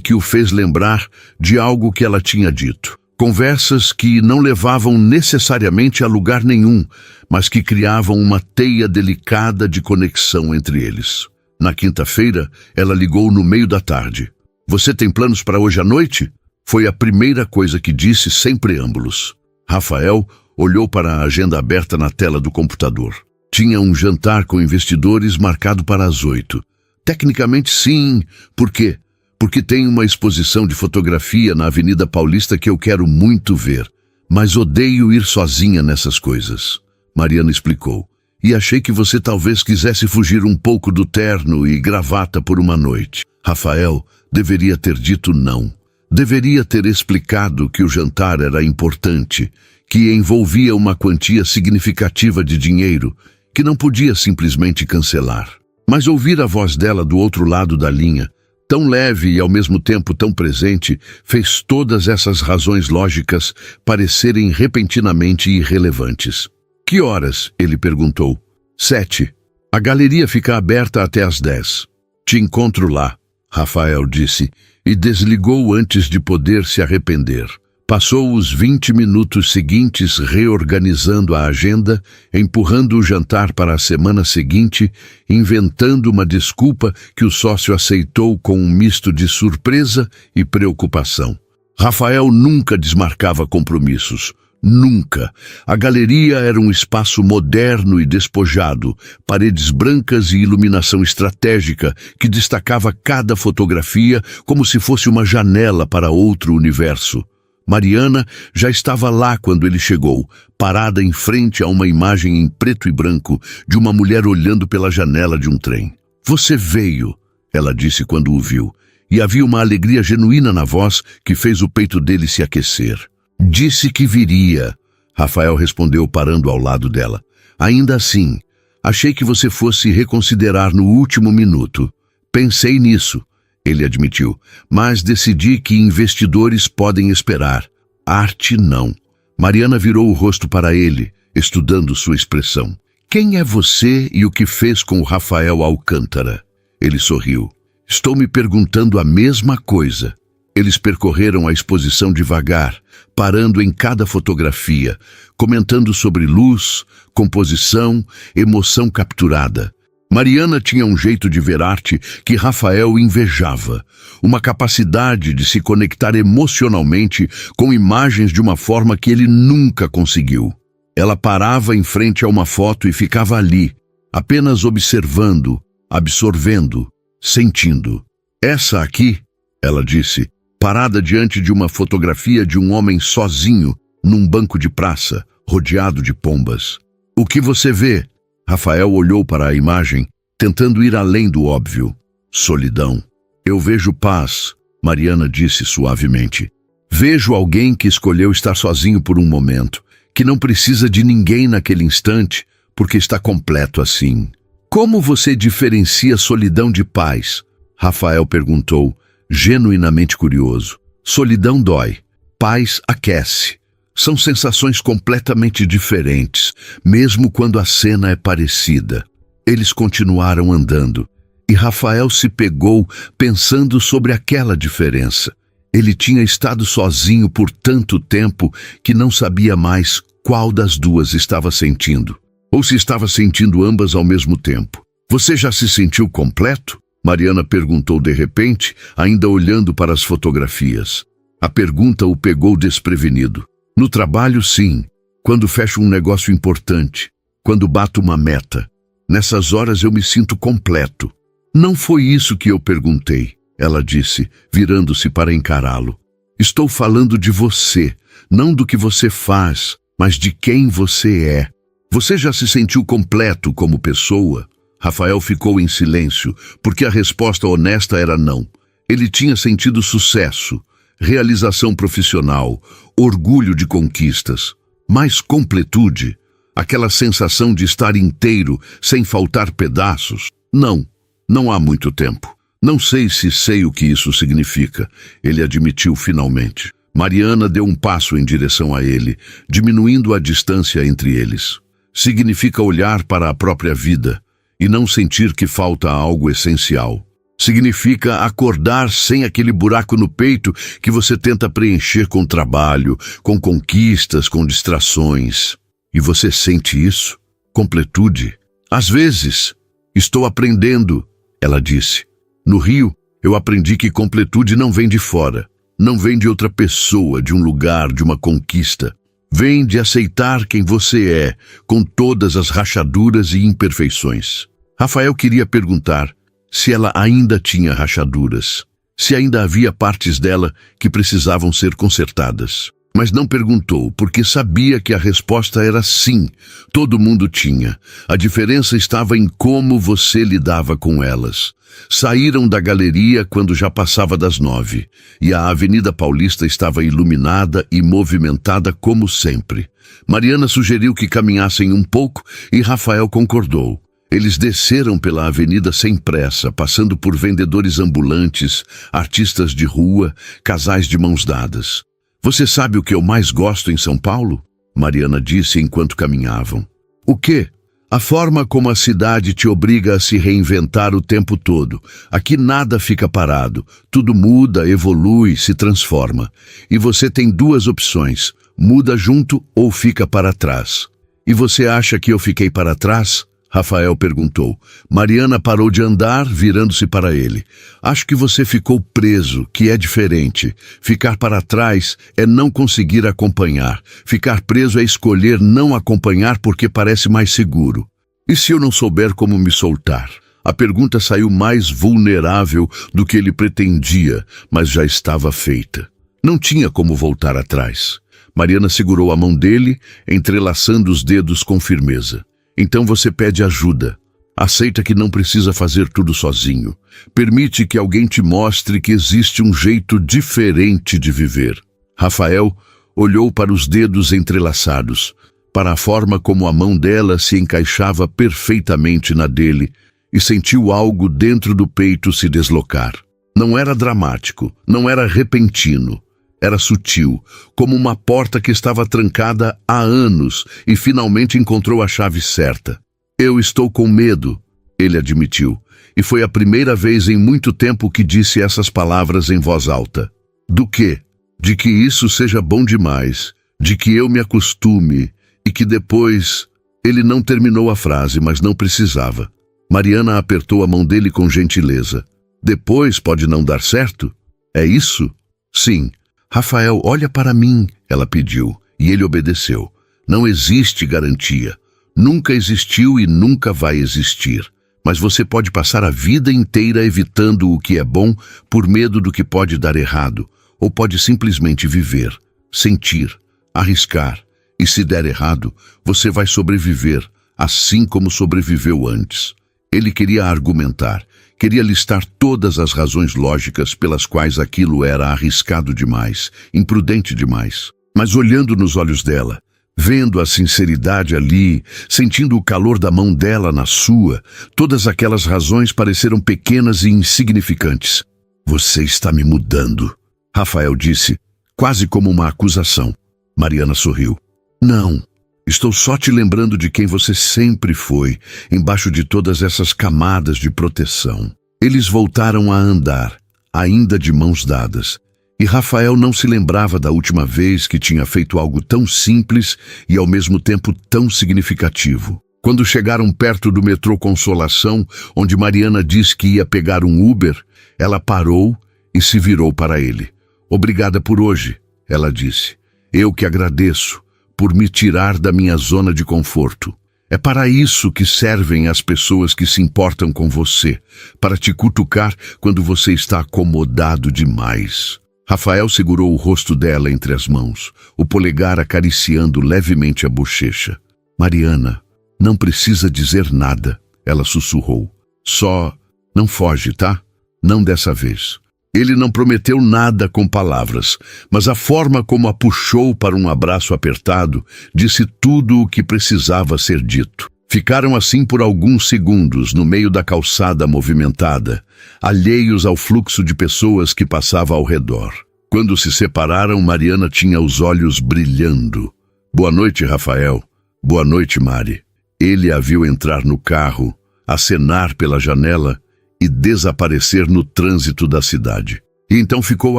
que o fez lembrar de algo que ela tinha dito. Conversas que não levavam necessariamente a lugar nenhum, mas que criavam uma teia delicada de conexão entre eles. Na quinta-feira, ela ligou no meio da tarde. Você tem planos para hoje à noite? Foi a primeira coisa que disse sem preâmbulos. Rafael olhou para a agenda aberta na tela do computador. Tinha um jantar com investidores marcado para as 8. Tecnicamente sim. Por quê? Porque tem uma exposição de fotografia na Avenida Paulista que eu quero muito ver. Mas odeio ir sozinha nessas coisas. Mariana explicou. e achei que você talvez quisesse fugir um pouco do terno e gravata por uma noite. Rafael deveria ter dito não. Deveria ter explicado que o jantar era importante, que envolvia uma quantia significativa de dinheiro, que não podia simplesmente cancelar. Mas ouvir a voz dela do outro lado da linha, tão leve e ao mesmo tempo tão presente, fez todas essas razões lógicas parecerem repentinamente irrelevantes. Que horas? Ele perguntou. 7. A galeria fica aberta até às 10. Te encontro lá, Rafael disse, e desligou antes de poder se arrepender. Passou os 20 minutos seguintes reorganizando a agenda, empurrando o jantar para a semana seguinte, inventando uma desculpa que o sócio aceitou com um misto de surpresa e preocupação. Rafael nunca desmarcava compromissos. Nunca. A galeria era um espaço moderno e despojado, paredes brancas e iluminação estratégica que destacava cada fotografia como se fosse uma janela para outro universo. Mariana já estava lá quando ele chegou, parada em frente a uma imagem em preto e branco de uma mulher olhando pela janela de um trem. Você veio, ela disse quando o viu, e havia uma alegria genuína na voz que fez o peito dele se aquecer. Disse que viria, Rafael respondeu parando ao lado dela. Ainda assim, achei que você fosse reconsiderar no último minuto. Pensei nisso, ele admitiu, mas decidi que investidores podem esperar. Arte não. Mariana virou o rosto para ele, estudando sua expressão. Quem é você e o que fez com o Rafael Alcântara? Ele sorriu. Estou me perguntando a mesma coisa. Eles percorreram a exposição devagar, parando em cada fotografia, comentando sobre luz, composição, emoção capturada. Mariana tinha um jeito de ver arte que Rafael invejava, uma capacidade de se conectar emocionalmente com imagens de uma forma que ele nunca conseguiu. Ela parava em frente a uma foto e ficava ali, apenas observando, absorvendo, sentindo. Essa aqui, ela disse, parada diante de uma fotografia de um homem sozinho num banco de praça, rodeado de pombas. O que você vê? Rafael olhou para a imagem, tentando ir além do óbvio. Solidão. Eu vejo paz, Mariana disse suavemente. Vejo alguém que escolheu estar sozinho por um momento, que não precisa de ninguém naquele instante, porque está completo assim. Como você diferencia solidão de paz? Rafael perguntou, genuinamente curioso. Solidão dói, paz aquece. São sensações completamente diferentes, mesmo quando a cena é parecida. Eles continuaram andando, e Rafael se pegou pensando sobre aquela diferença. Ele tinha estado sozinho por tanto tempo que não sabia mais qual das duas estava sentindo, ou se estava sentindo ambas ao mesmo tempo. Você já se sentiu completo? Mariana perguntou de repente, ainda olhando para as fotografias. A pergunta o pegou desprevenido. No trabalho, sim. Quando fecho um negócio importante. Quando bato uma meta. Nessas horas eu me sinto completo. Não foi isso que eu perguntei, ela disse, virando-se para encará-lo. Estou falando de você, não do que você faz, mas de quem você é. Você já se sentiu completo como pessoa? Rafael ficou em silêncio, porque a resposta honesta era não. Ele tinha sentido sucesso, realização profissional, orgulho de conquistas, mas completude, aquela sensação de estar inteiro, sem faltar pedaços. Não há muito tempo. Não sei se sei o que isso significa, ele admitiu finalmente. Mariana deu um passo em direção a ele, diminuindo a distância entre eles. Significa olhar para a própria vida e não sentir que falta algo essencial. Significa acordar sem aquele buraco no peito que você tenta preencher com trabalho, com conquistas, com distrações. E você sente isso? Completude? Às vezes. Estou aprendendo, ela disse. No Rio, eu aprendi que completude não vem de fora. Não vem de outra pessoa, de um lugar, de uma conquista. Vem de aceitar quem você é, com todas as rachaduras e imperfeições. Rafael queria perguntar se ela ainda tinha rachaduras, se ainda havia partes dela que precisavam ser consertadas. Mas não perguntou, porque sabia que a resposta era sim. Todo mundo tinha. A diferença estava em como você lidava com elas. Saíram da galeria quando já passava das 9, e a Avenida Paulista estava iluminada e movimentada como sempre. Mariana sugeriu que caminhassem um pouco e Rafael concordou. Eles desceram pela avenida sem pressa, passando por vendedores ambulantes, artistas de rua, casais de mãos dadas. "Você sabe o que eu mais gosto em São Paulo?" Mariana disse enquanto caminhavam. "O quê?" "A forma como a cidade te obriga a se reinventar o tempo todo. Aqui nada fica parado. Tudo muda, evolui, se transforma. E você tem duas opções: muda junto ou fica para trás." "E você acha que eu fiquei para trás?" Rafael perguntou. Mariana parou de andar, virando-se para ele. "Acho que você ficou preso, que é diferente. Ficar para trás é não conseguir acompanhar. Ficar preso é escolher não acompanhar porque parece mais seguro. E se eu não souber como me soltar?" A pergunta saiu mais vulnerável do que ele pretendia, mas já estava feita. Não tinha como voltar atrás. Mariana segurou a mão dele, entrelaçando os dedos com firmeza. "Então você pede ajuda. Aceita que não precisa fazer tudo sozinho. Permite que alguém te mostre que existe um jeito diferente de viver." Rafael olhou para os dedos entrelaçados, para a forma como a mão dela se encaixava perfeitamente na dele, e sentiu algo dentro do peito se deslocar. Não era dramático, não era repentino. Era sutil, como uma porta que estava trancada há anos e finalmente encontrou a chave certa. "Eu estou com medo", ele admitiu, e foi a primeira vez em muito tempo que disse essas palavras em voz alta. "Do quê?" "De que isso seja bom demais, de que eu me acostume e que depois..." Ele não terminou a frase, mas não precisava. Mariana apertou a mão dele com gentileza. "Depois pode não dar certo? É isso?" "Sim." "Rafael, olha para mim", ela pediu, e ele obedeceu. "Não existe garantia. Nunca existiu e nunca vai existir. Mas você pode passar a vida inteira evitando o que é bom por medo do que pode dar errado, ou pode simplesmente viver, sentir, arriscar. E se der errado, você vai sobreviver, assim como sobreviveu antes." Ele queria argumentar. Queria listar todas as razões lógicas pelas quais aquilo era arriscado demais, imprudente demais. Mas olhando nos olhos dela, vendo a sinceridade ali, sentindo o calor da mão dela na sua, todas aquelas razões pareceram pequenas e insignificantes. "Você está me mudando", Rafael disse, quase como uma acusação. Mariana sorriu. "Não. Estou só te lembrando de quem você sempre foi, embaixo de todas essas camadas de proteção." Eles voltaram a andar, ainda de mãos dadas, e Rafael não se lembrava da última vez que tinha feito algo tão simples e ao mesmo tempo tão significativo. Quando chegaram perto do metrô Consolação, onde Mariana disse que ia pegar um Uber, ela parou e se virou para ele. "Obrigada por hoje", ela disse. "Eu que agradeço por me tirar da minha zona de conforto. É para isso que servem as pessoas que se importam com você, para te cutucar quando você está acomodado demais." Rafael segurou o rosto dela entre as mãos, o polegar acariciando levemente a bochecha. "Mariana, não precisa dizer nada", ela sussurrou. "Só não foge, tá? Não dessa vez." Ele não prometeu nada com palavras, mas a forma como a puxou para um abraço apertado disse tudo o que precisava ser dito. Ficaram assim por alguns segundos no meio da calçada movimentada, alheios ao fluxo de pessoas que passava ao redor. Quando se separaram, Mariana tinha os olhos brilhando. "Boa noite, Rafael." "Boa noite, Mari." Ele a viu entrar no carro, acenar pela janela e desaparecer no trânsito da cidade. E então ficou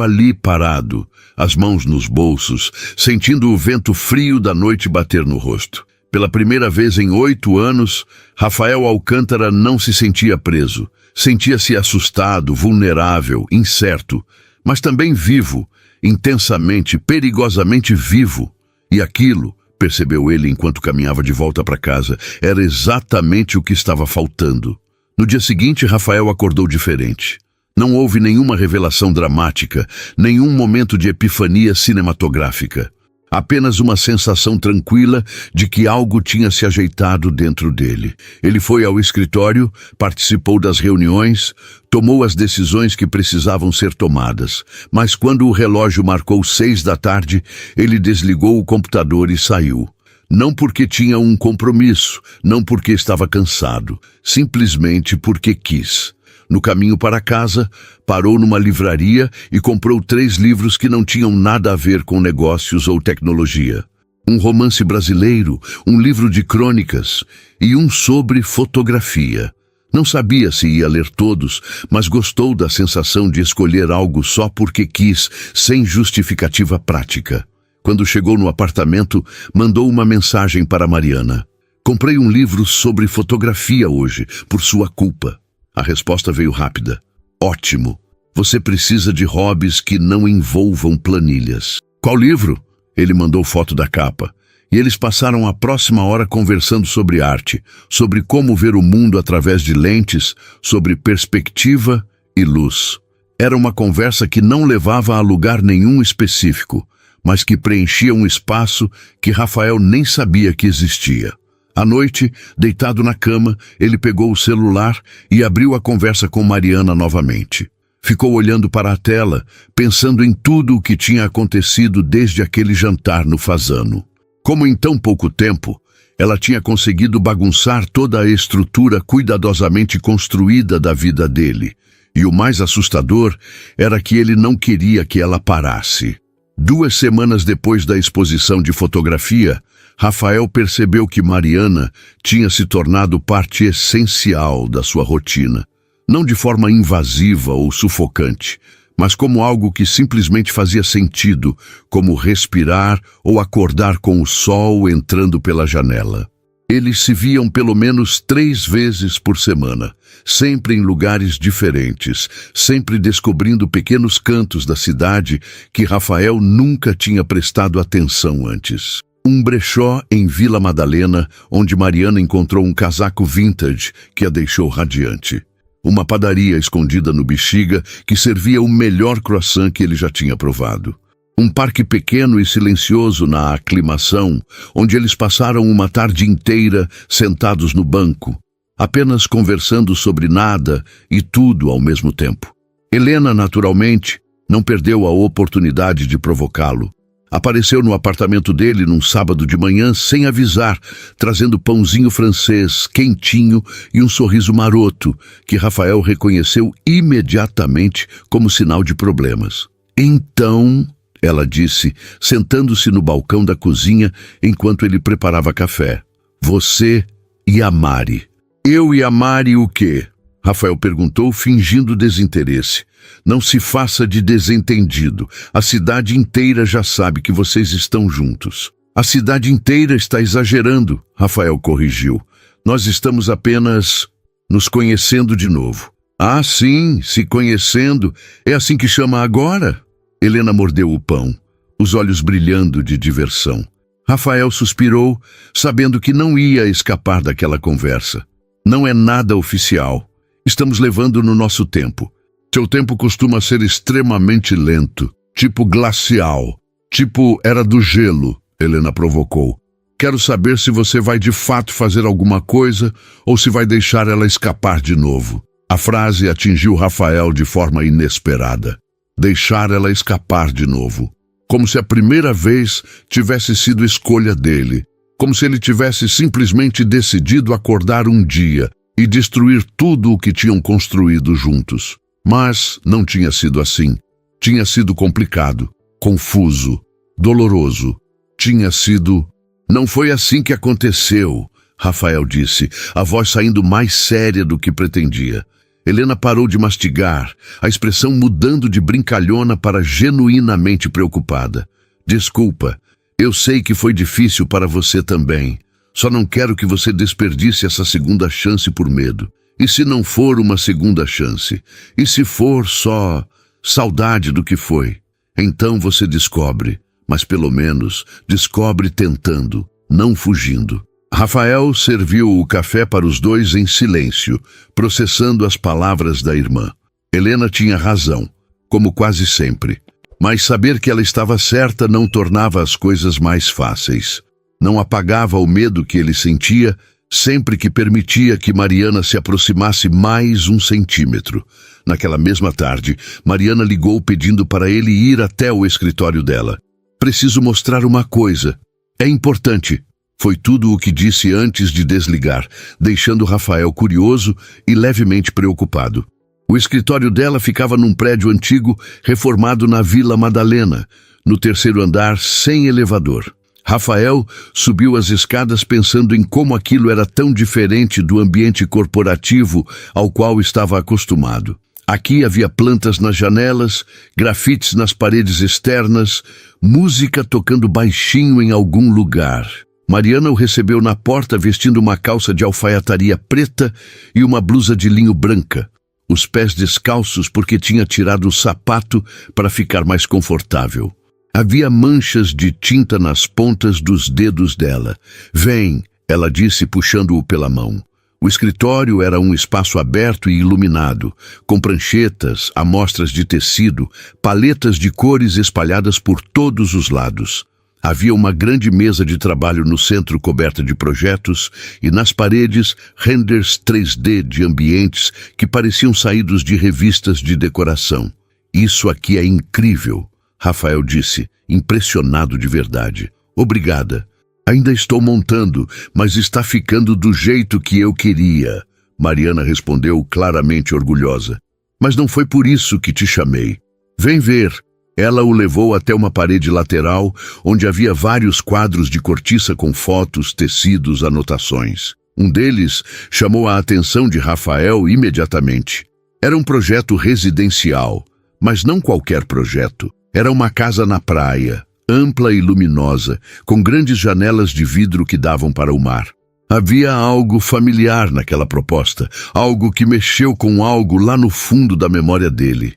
ali parado, as mãos nos bolsos, sentindo o vento frio da noite bater no rosto. Pela primeira vez em 8 anos, Rafael Alcântara não se sentia preso. Sentia-se assustado, vulnerável, incerto, mas também vivo, intensamente, perigosamente vivo. E aquilo, percebeu ele enquanto caminhava de volta para casa, era exatamente o que estava faltando. No dia seguinte, Rafael acordou diferente. Não houve nenhuma revelação dramática, nenhum momento de epifania cinematográfica. Apenas uma sensação tranquila de que algo tinha se ajeitado dentro dele. Ele foi ao escritório, participou das reuniões, tomou as decisões que precisavam ser tomadas. Mas quando o relógio marcou 6 da tarde, ele desligou o computador e saiu. Não porque tinha um compromisso, não porque estava cansado, simplesmente porque quis. No caminho para casa, parou numa livraria e comprou 3 livros que não tinham nada a ver com negócios ou tecnologia. Um romance brasileiro, um livro de crônicas e um sobre fotografia. Não sabia se ia ler todos, mas gostou da sensação de escolher algo só porque quis, sem justificativa prática. Quando chegou no apartamento, mandou uma mensagem para Mariana. Comprei um livro sobre fotografia hoje, por sua culpa. A resposta veio rápida. Ótimo. Você precisa de hobbies que não envolvam planilhas. Qual livro? Ele mandou foto da capa. E eles passaram a próxima hora conversando sobre arte, sobre como ver o mundo através de lentes, sobre perspectiva e luz. Era uma conversa que não levava a lugar nenhum específico, mas que preenchia um espaço que Rafael nem sabia que existia. À noite, deitado na cama, ele pegou o celular e abriu a conversa com Mariana novamente. Ficou olhando para a tela, pensando em tudo o que tinha acontecido desde aquele jantar no Fasano. Como em tão pouco tempo, ela tinha conseguido bagunçar toda a estrutura cuidadosamente construída da vida dele. E o mais assustador era que ele não queria que ela parasse. 2 semanas depois da exposição de fotografia, Rafael percebeu que Mariana tinha se tornado parte essencial da sua rotina. Não de forma invasiva ou sufocante, mas como algo que simplesmente fazia sentido, como respirar ou acordar com o sol entrando pela janela. Eles se viam pelo menos 3 vezes por semana, sempre em lugares diferentes, sempre descobrindo pequenos cantos da cidade que Rafael nunca tinha prestado atenção antes. Um brechó em Vila Madalena, onde Mariana encontrou um casaco vintage que a deixou radiante. Uma padaria escondida no Bexiga que servia o melhor croissant que ele já tinha provado. Um parque pequeno e silencioso na Aclimação, onde eles passaram uma tarde inteira sentados no banco, apenas conversando sobre nada e tudo ao mesmo tempo. Helena, naturalmente, não perdeu a oportunidade de provocá-lo. Apareceu no apartamento dele num sábado de manhã sem avisar, trazendo pãozinho francês, quentinho e um sorriso maroto, que Rafael reconheceu imediatamente como sinal de problemas. Então, ela disse, sentando-se no balcão da cozinha enquanto ele preparava café. Você e a Mari. Eu e a Mari o quê? Rafael perguntou, fingindo desinteresse. Não se faça de desentendido. A cidade inteira já sabe que vocês estão juntos. A cidade inteira está exagerando, Rafael corrigiu. Nós estamos apenas nos conhecendo de novo. Ah, sim, se conhecendo. É assim que chama agora? Helena mordeu o pão, os olhos brilhando de diversão. Rafael suspirou, sabendo que não ia escapar daquela conversa. Não é nada oficial. Estamos levando no nosso tempo. Seu tempo costuma ser extremamente lento, tipo glacial, tipo era do gelo, Helena provocou. Quero saber se você vai de fato fazer alguma coisa ou se vai deixar ela escapar de novo. A frase atingiu Rafael de forma inesperada. Deixar ela escapar de novo. Como se a primeira vez tivesse sido escolha dele. Como se ele tivesse simplesmente decidido acordar um dia e destruir tudo o que tinham construído juntos. Mas não tinha sido assim. Tinha sido complicado, confuso, doloroso. Tinha sido... Não foi assim que aconteceu, Rafael disse, a voz saindo mais séria do que pretendia. Helena parou de mastigar, a expressão mudando de brincalhona para genuinamente preocupada. Desculpa, eu sei que foi difícil para você também. Só não quero que você desperdice essa segunda chance por medo. E se não for uma segunda chance? E se for só saudade do que foi? Então você descobre, mas pelo menos descobre tentando, não fugindo. Rafael serviu o café para os dois em silêncio, processando as palavras da irmã. Helena tinha razão, como quase sempre. Mas saber que ela estava certa não tornava as coisas mais fáceis. Não apagava o medo que ele sentia sempre que permitia que Mariana se aproximasse mais 1 centímetro. Naquela mesma tarde, Mariana ligou pedindo para ele ir até o escritório dela. "Preciso mostrar uma coisa. É importante." Foi tudo o que disse antes de desligar, deixando Rafael curioso e levemente preocupado. O escritório dela ficava num prédio antigo, reformado na Vila Madalena, no 3º andar, sem elevador. Rafael subiu as escadas pensando em como aquilo era tão diferente do ambiente corporativo ao qual estava acostumado. Aqui havia plantas nas janelas, grafites nas paredes externas, música tocando baixinho em algum lugar. Mariana o recebeu na porta vestindo uma calça de alfaiataria preta e uma blusa de linho branca, os pés descalços porque tinha tirado o sapato para ficar mais confortável. Havia manchas de tinta nas pontas dos dedos dela. "Vem", ela disse puxando-o pela mão. O escritório era um espaço aberto e iluminado, com pranchetas, amostras de tecido, paletas de cores espalhadas por todos os lados. Havia uma grande mesa de trabalho no centro coberta de projetos e nas paredes renders 3D de ambientes que pareciam saídos de revistas de decoração. "Isso aqui é incrível", Rafael disse, impressionado de verdade. "Obrigada. Ainda estou montando, mas está ficando do jeito que eu queria", Mariana respondeu claramente orgulhosa. "Mas não foi por isso que te chamei. Vem ver." Ela o levou até uma parede lateral, onde havia vários quadros de cortiça com fotos, tecidos, anotações. Um deles chamou a atenção de Rafael imediatamente. Era um projeto residencial, mas não qualquer projeto. Era uma casa na praia, ampla e luminosa, com grandes janelas de vidro que davam para o mar. Havia algo familiar naquela proposta, algo que mexeu com algo lá no fundo da memória dele.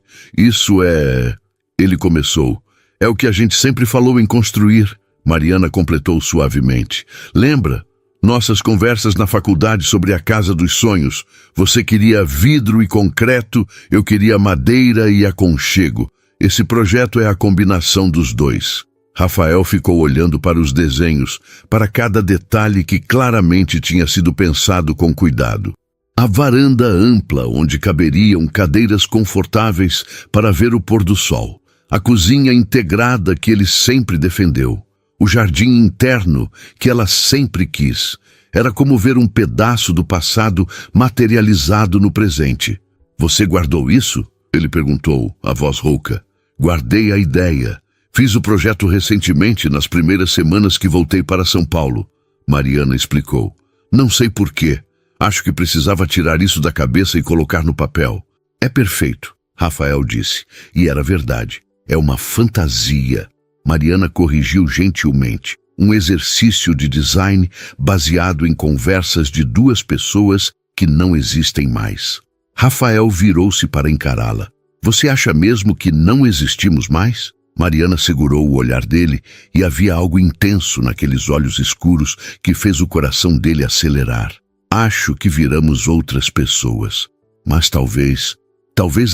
Ele começou. "É o que a gente sempre falou em construir", Mariana completou suavemente. "Lembra? Nossas conversas na faculdade sobre a casa dos sonhos. Você queria vidro e concreto, eu queria madeira e aconchego. Esse projeto é a combinação dos dois." Rafael ficou olhando para os desenhos, para cada detalhe que claramente tinha sido pensado com cuidado. A varanda ampla, onde caberiam cadeiras confortáveis para ver o pôr do sol. A cozinha integrada que ele sempre defendeu. O jardim interno que ela sempre quis. Era como ver um pedaço do passado materializado no presente. "Você guardou isso?" ele perguntou, a voz rouca. "Guardei a ideia. Fiz o projeto recentemente, nas primeiras semanas que voltei para São Paulo", Mariana explicou. "Não sei porquê. Acho que precisava tirar isso da cabeça e colocar no papel." "É perfeito", Rafael disse, e era verdade. "É uma fantasia." Mariana corrigiu gentilmente. "Um exercício de design baseado em conversas de 2 pessoas que não existem mais." Rafael virou-se para encará-la. "Você acha mesmo que não existimos mais?" Mariana segurou o olhar dele e havia algo intenso naqueles olhos escuros que fez o coração dele acelerar. "Acho que viramos outras pessoas. Mas talvez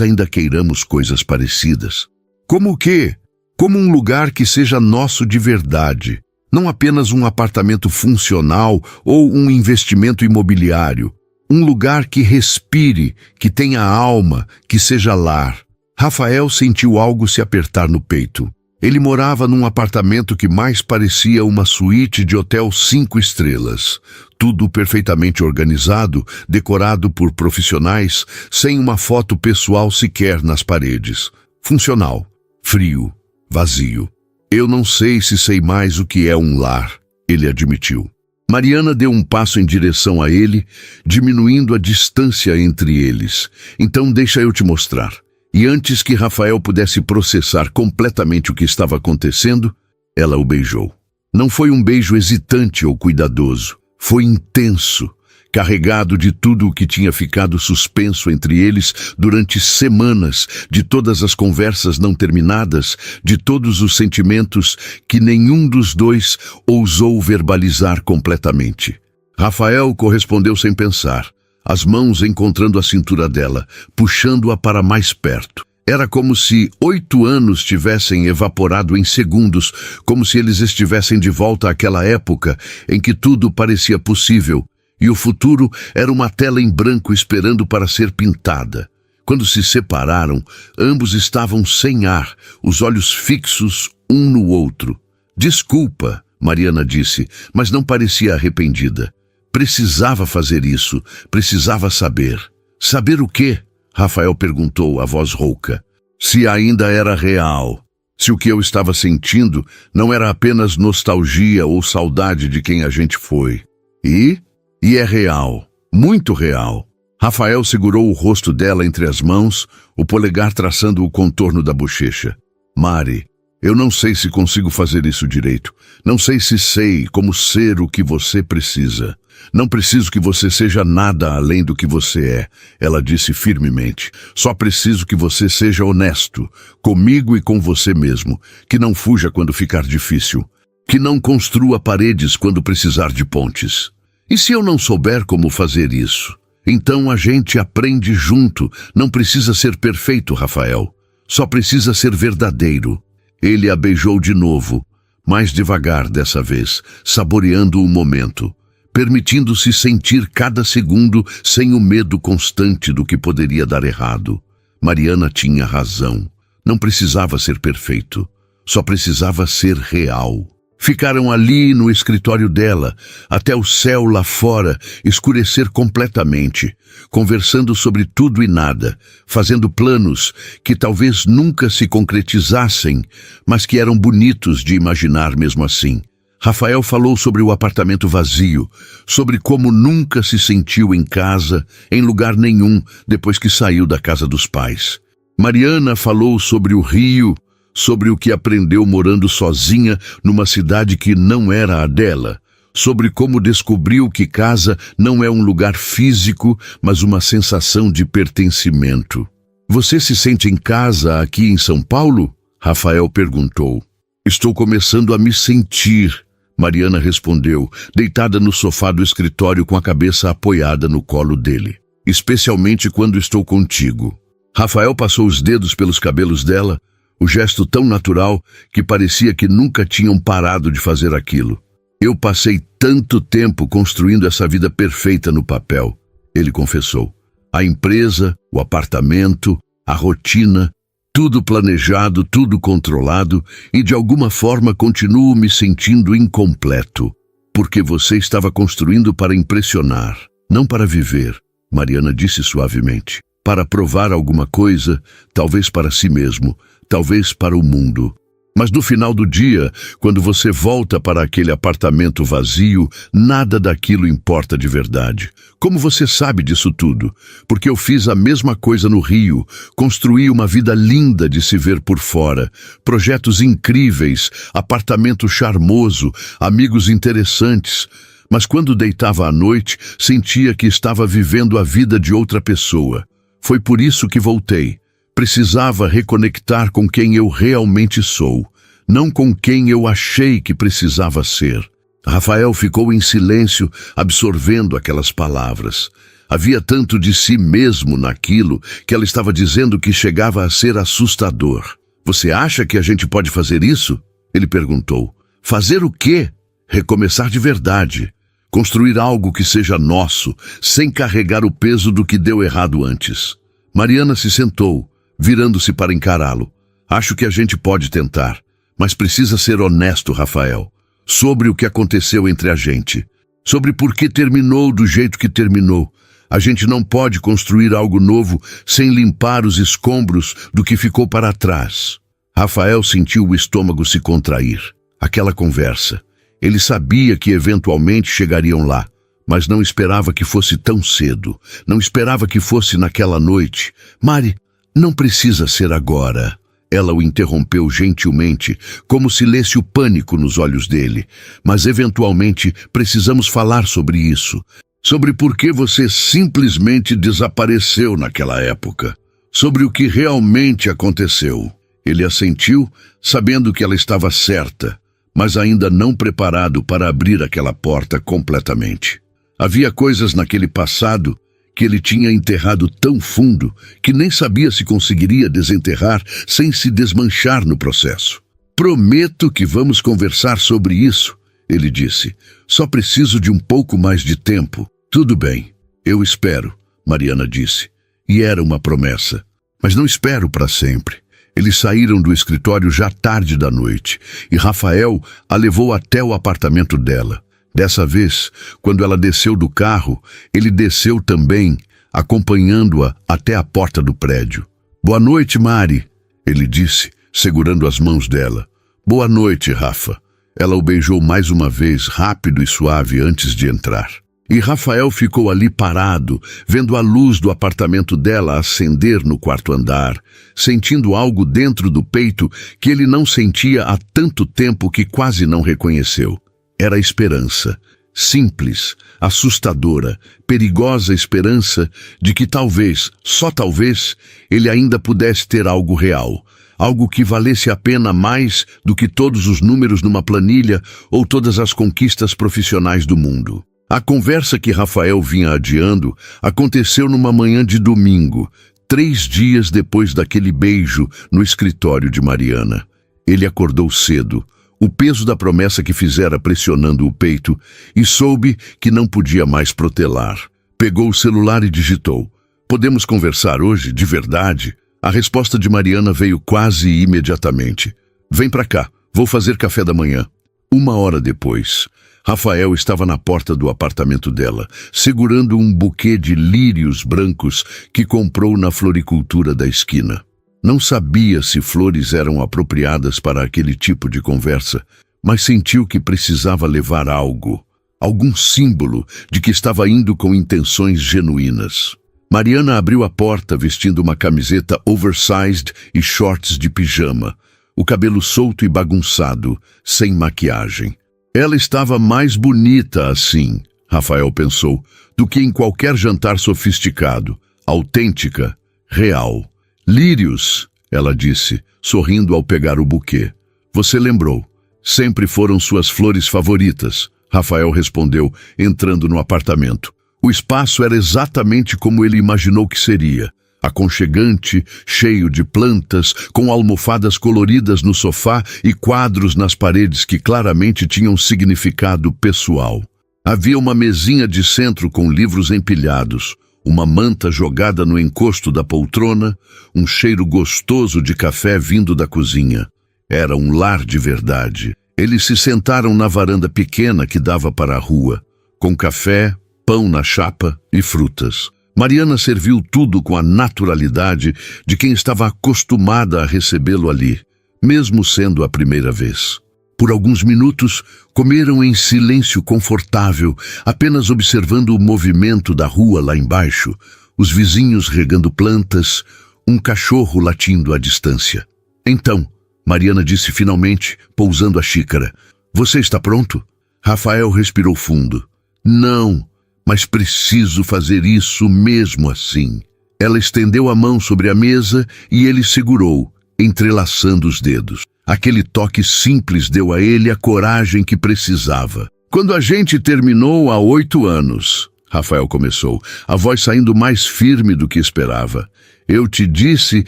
ainda queiramos coisas parecidas." "Como o quê?" "Como um lugar que seja nosso de verdade. Não apenas um apartamento funcional ou um investimento imobiliário. Um lugar que respire, que tenha alma, que seja lar." Rafael sentiu algo se apertar no peito. Ele morava num apartamento que mais parecia uma suíte de hotel 5 estrelas. Tudo perfeitamente organizado, decorado por profissionais, sem uma foto pessoal sequer nas paredes. Funcional, frio, vazio. "Eu não sei se sei mais o que é um lar", ele admitiu. Mariana deu um passo em direção a ele, diminuindo a distância entre eles. "Então deixa eu te mostrar." E antes que Rafael pudesse processar completamente o que estava acontecendo, ela o beijou. Não foi um beijo hesitante ou cuidadoso. Foi intenso, carregado de tudo o que tinha ficado suspenso entre eles durante semanas, de todas as conversas não terminadas, de todos os sentimentos que nenhum dos dois ousou verbalizar completamente. Rafael correspondeu sem pensar, as mãos encontrando a cintura dela, puxando-a para mais perto. Era como se 8 anos tivessem evaporado em segundos, como se eles estivessem de volta àquela época em que tudo parecia possível, e o futuro era uma tela em branco esperando para ser pintada. Quando se separaram, ambos estavam sem ar, os olhos fixos um no outro. Desculpa, Mariana disse, mas não parecia arrependida. Precisava fazer isso, precisava saber. Saber o quê? Rafael perguntou, a voz rouca. Se ainda era real. Se o que eu estava sentindo não era apenas nostalgia ou saudade de quem a gente foi. E é real. Muito real. Rafael segurou o rosto dela entre as mãos, o polegar traçando o contorno da bochecha. Mari, eu não sei se consigo fazer isso direito. Não sei se sei como ser o que você precisa. Não preciso que você seja nada além do que você é, ela disse firmemente. Só preciso que você seja honesto, comigo e com você mesmo, que não fuja quando ficar difícil, que não construa paredes quando precisar de pontes. E se eu não souber como fazer isso? Então a gente aprende junto. Não precisa ser perfeito, Rafael. Só precisa ser verdadeiro. Ele a beijou de novo, mais devagar dessa vez, saboreando o momento, permitindo-se sentir cada segundo sem o medo constante do que poderia dar errado. Mariana tinha razão. Não precisava ser perfeito. Só precisava ser real. Ficaram ali no escritório dela, até o céu lá fora escurecer completamente, conversando sobre tudo e nada, fazendo planos que talvez nunca se concretizassem, mas que eram bonitos de imaginar mesmo assim. Rafael falou sobre o apartamento vazio, sobre como nunca se sentiu em casa, em lugar nenhum, depois que saiu da casa dos pais. Mariana falou sobre o Rio, sobre o que aprendeu morando sozinha numa cidade que não era a dela, sobre como descobriu que casa não é um lugar físico, mas uma sensação de pertencimento. Você se sente em casa aqui em São Paulo? Rafael perguntou. Estou começando a me sentir, Mariana respondeu, deitada no sofá do escritório com a cabeça apoiada no colo dele. Especialmente quando estou contigo. Rafael passou os dedos pelos cabelos dela, o gesto tão natural que parecia que nunca tinham parado de fazer aquilo. Eu passei tanto tempo construindo essa vida perfeita no papel, ele confessou. A empresa, o apartamento, a rotina, tudo planejado, tudo controlado, e de alguma forma continuo me sentindo incompleto, porque você estava construindo para impressionar, não para viver, Mariana disse suavemente. Para provar alguma coisa, talvez para si mesmo, talvez para o mundo. Mas no final do dia, quando você volta para aquele apartamento vazio, nada daquilo importa de verdade. Como você sabe disso tudo? Porque eu fiz a mesma coisa no Rio, construí uma vida linda de se ver por fora, projetos incríveis, apartamento charmoso, amigos interessantes. Mas quando deitava à noite, sentia que estava vivendo a vida de outra pessoa. Foi por isso que voltei. Precisava reconectar com quem eu realmente sou, não com quem eu achei que precisava ser. Rafael ficou em silêncio, absorvendo aquelas palavras. Havia tanto de si mesmo naquilo que ela estava dizendo que chegava a ser assustador. Você acha que a gente pode fazer isso? Ele perguntou. Fazer o quê? Recomeçar de verdade. Construir algo que seja nosso, sem carregar o peso do que deu errado antes. Mariana se sentou, virando-se para encará-lo. Acho que a gente pode tentar, mas precisa ser honesto, Rafael, sobre o que aconteceu entre a gente, sobre por que terminou do jeito que terminou. A gente não pode construir algo novo sem limpar os escombros do que ficou para trás. Rafael sentiu o estômago se contrair. Aquela conversa. Ele sabia que eventualmente chegariam lá, mas não esperava que fosse tão cedo. Não esperava que fosse naquela noite. Mari, não precisa ser agora. Ela o interrompeu gentilmente, como se lesse o pânico nos olhos dele. Mas eventualmente precisamos falar sobre isso. Sobre por que você simplesmente desapareceu naquela época. Sobre o que realmente aconteceu. Ele assentiu, sabendo que ela estava certa, mas ainda não preparado para abrir aquela porta completamente. Havia coisas naquele passado que ele tinha enterrado tão fundo que nem sabia se conseguiria desenterrar sem se desmanchar no processo. Prometo que vamos conversar sobre isso, ele disse. Só preciso de um pouco mais de tempo. Tudo bem, eu espero, Mariana disse. E era uma promessa. Mas não espero para sempre. Eles saíram do escritório já tarde da noite e Rafael a levou até o apartamento dela. Dessa vez, quando ela desceu do carro, ele desceu também, acompanhando-a até a porta do prédio. Boa noite, Mari, ele disse, segurando as mãos dela. Boa noite, Rafa. Ela o beijou mais uma vez, rápido e suave, antes de entrar. E Rafael ficou ali parado, vendo a luz do apartamento dela acender no quarto andar, sentindo algo dentro do peito que ele não sentia há tanto tempo que quase não reconheceu. Era a esperança, simples, assustadora, perigosa esperança de que talvez, só talvez, ele ainda pudesse ter algo real, algo que valesse a pena mais do que todos os números numa planilha ou todas as conquistas profissionais do mundo. A conversa que Rafael vinha adiando aconteceu numa manhã de domingo, 3 dias depois daquele beijo no escritório de Mariana. Ele acordou cedo, o peso da promessa que fizera pressionando o peito, e soube que não podia mais protelar. Pegou o celular e digitou. Podemos conversar hoje, de verdade? A resposta de Mariana veio quase imediatamente. Vem pra cá, vou fazer café da manhã. 1 hora depois, Rafael estava na porta do apartamento dela, segurando um buquê de lírios brancos que comprou na floricultura da esquina. Não sabia se flores eram apropriadas para aquele tipo de conversa, mas sentiu que precisava levar algo, algum símbolo de que estava indo com intenções genuínas. Mariana abriu a porta vestindo uma camiseta oversized e shorts de pijama, o cabelo solto e bagunçado, sem maquiagem. Ela estava mais bonita assim, Rafael pensou, do que em qualquer jantar sofisticado, autêntica, real. Lírios, ela disse, sorrindo ao pegar o buquê. Você lembrou. Sempre foram suas flores favoritas, Rafael respondeu, entrando no apartamento. O espaço era exatamente como ele imaginou que seria. Aconchegante, cheio de plantas, com almofadas coloridas no sofá e quadros nas paredes que claramente tinham significado pessoal. Havia uma mesinha de centro com livros empilhados, uma manta jogada no encosto da poltrona, um cheiro gostoso de café vindo da cozinha. Era um lar de verdade. Eles se sentaram na varanda pequena que dava para a rua, com café, pão na chapa e frutas. Mariana serviu tudo com a naturalidade de quem estava acostumada a recebê-lo ali, mesmo sendo a primeira vez. Por alguns minutos, comeram em silêncio confortável, apenas observando o movimento da rua lá embaixo, os vizinhos regando plantas, um cachorro latindo à distância. Então, Mariana disse finalmente, pousando a xícara, você está pronto? Rafael respirou fundo. Não. Mas preciso fazer isso mesmo assim. Ela estendeu a mão sobre a mesa e ele segurou, entrelaçando os dedos. Aquele toque simples deu a ele a coragem que precisava. Quando a gente terminou há 8 anos, Rafael começou, a voz saindo mais firme do que esperava. Eu te disse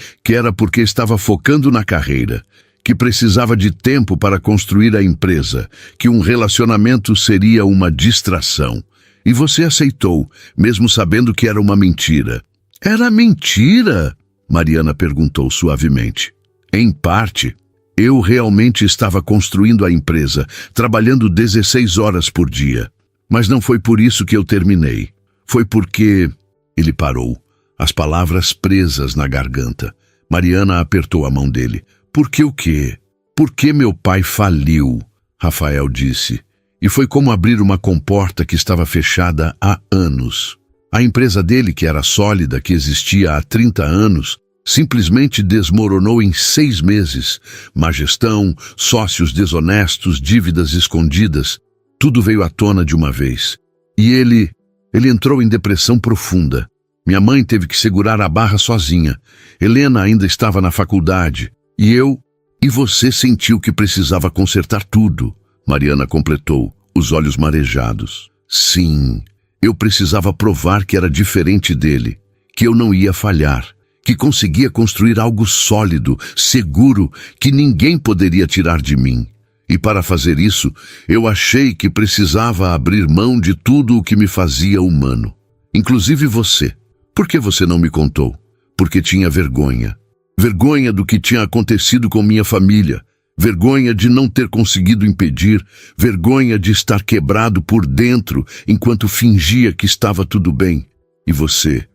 que era porque estava focando na carreira, que precisava de tempo para construir a empresa, que um relacionamento seria uma distração. E você aceitou, mesmo sabendo que era uma mentira. Era mentira? Mariana perguntou suavemente. Em parte, eu realmente estava construindo a empresa, trabalhando 16 horas por dia. Mas não foi por isso que eu terminei. Foi porque... Ele parou, as palavras presas na garganta. Mariana apertou a mão dele. Por que o quê? Por que meu pai faliu? Rafael disse. E foi como abrir uma comporta que estava fechada há anos. A empresa dele, que era sólida, que existia há 30 anos, simplesmente desmoronou em 6 meses. Má gestão, sócios desonestos, dívidas escondidas, tudo veio à tona de uma vez. E ele entrou em depressão profunda. Minha mãe teve que segurar a barra sozinha. Helena ainda estava na faculdade. E você sentiu que precisava consertar tudo. Mariana completou, os olhos marejados. Sim, Eu precisava provar que era diferente dele, que eu não ia falhar, que conseguia construir algo sólido, seguro, que ninguém poderia tirar de mim. E para fazer isso, eu achei que precisava abrir mão de tudo o que me fazia humano. Inclusive você. Por que você não me contou? Porque tinha vergonha. Vergonha do que tinha acontecido com minha família. Vergonha de não ter conseguido impedir. Vergonha de estar quebrado por dentro enquanto fingia que estava tudo bem. E você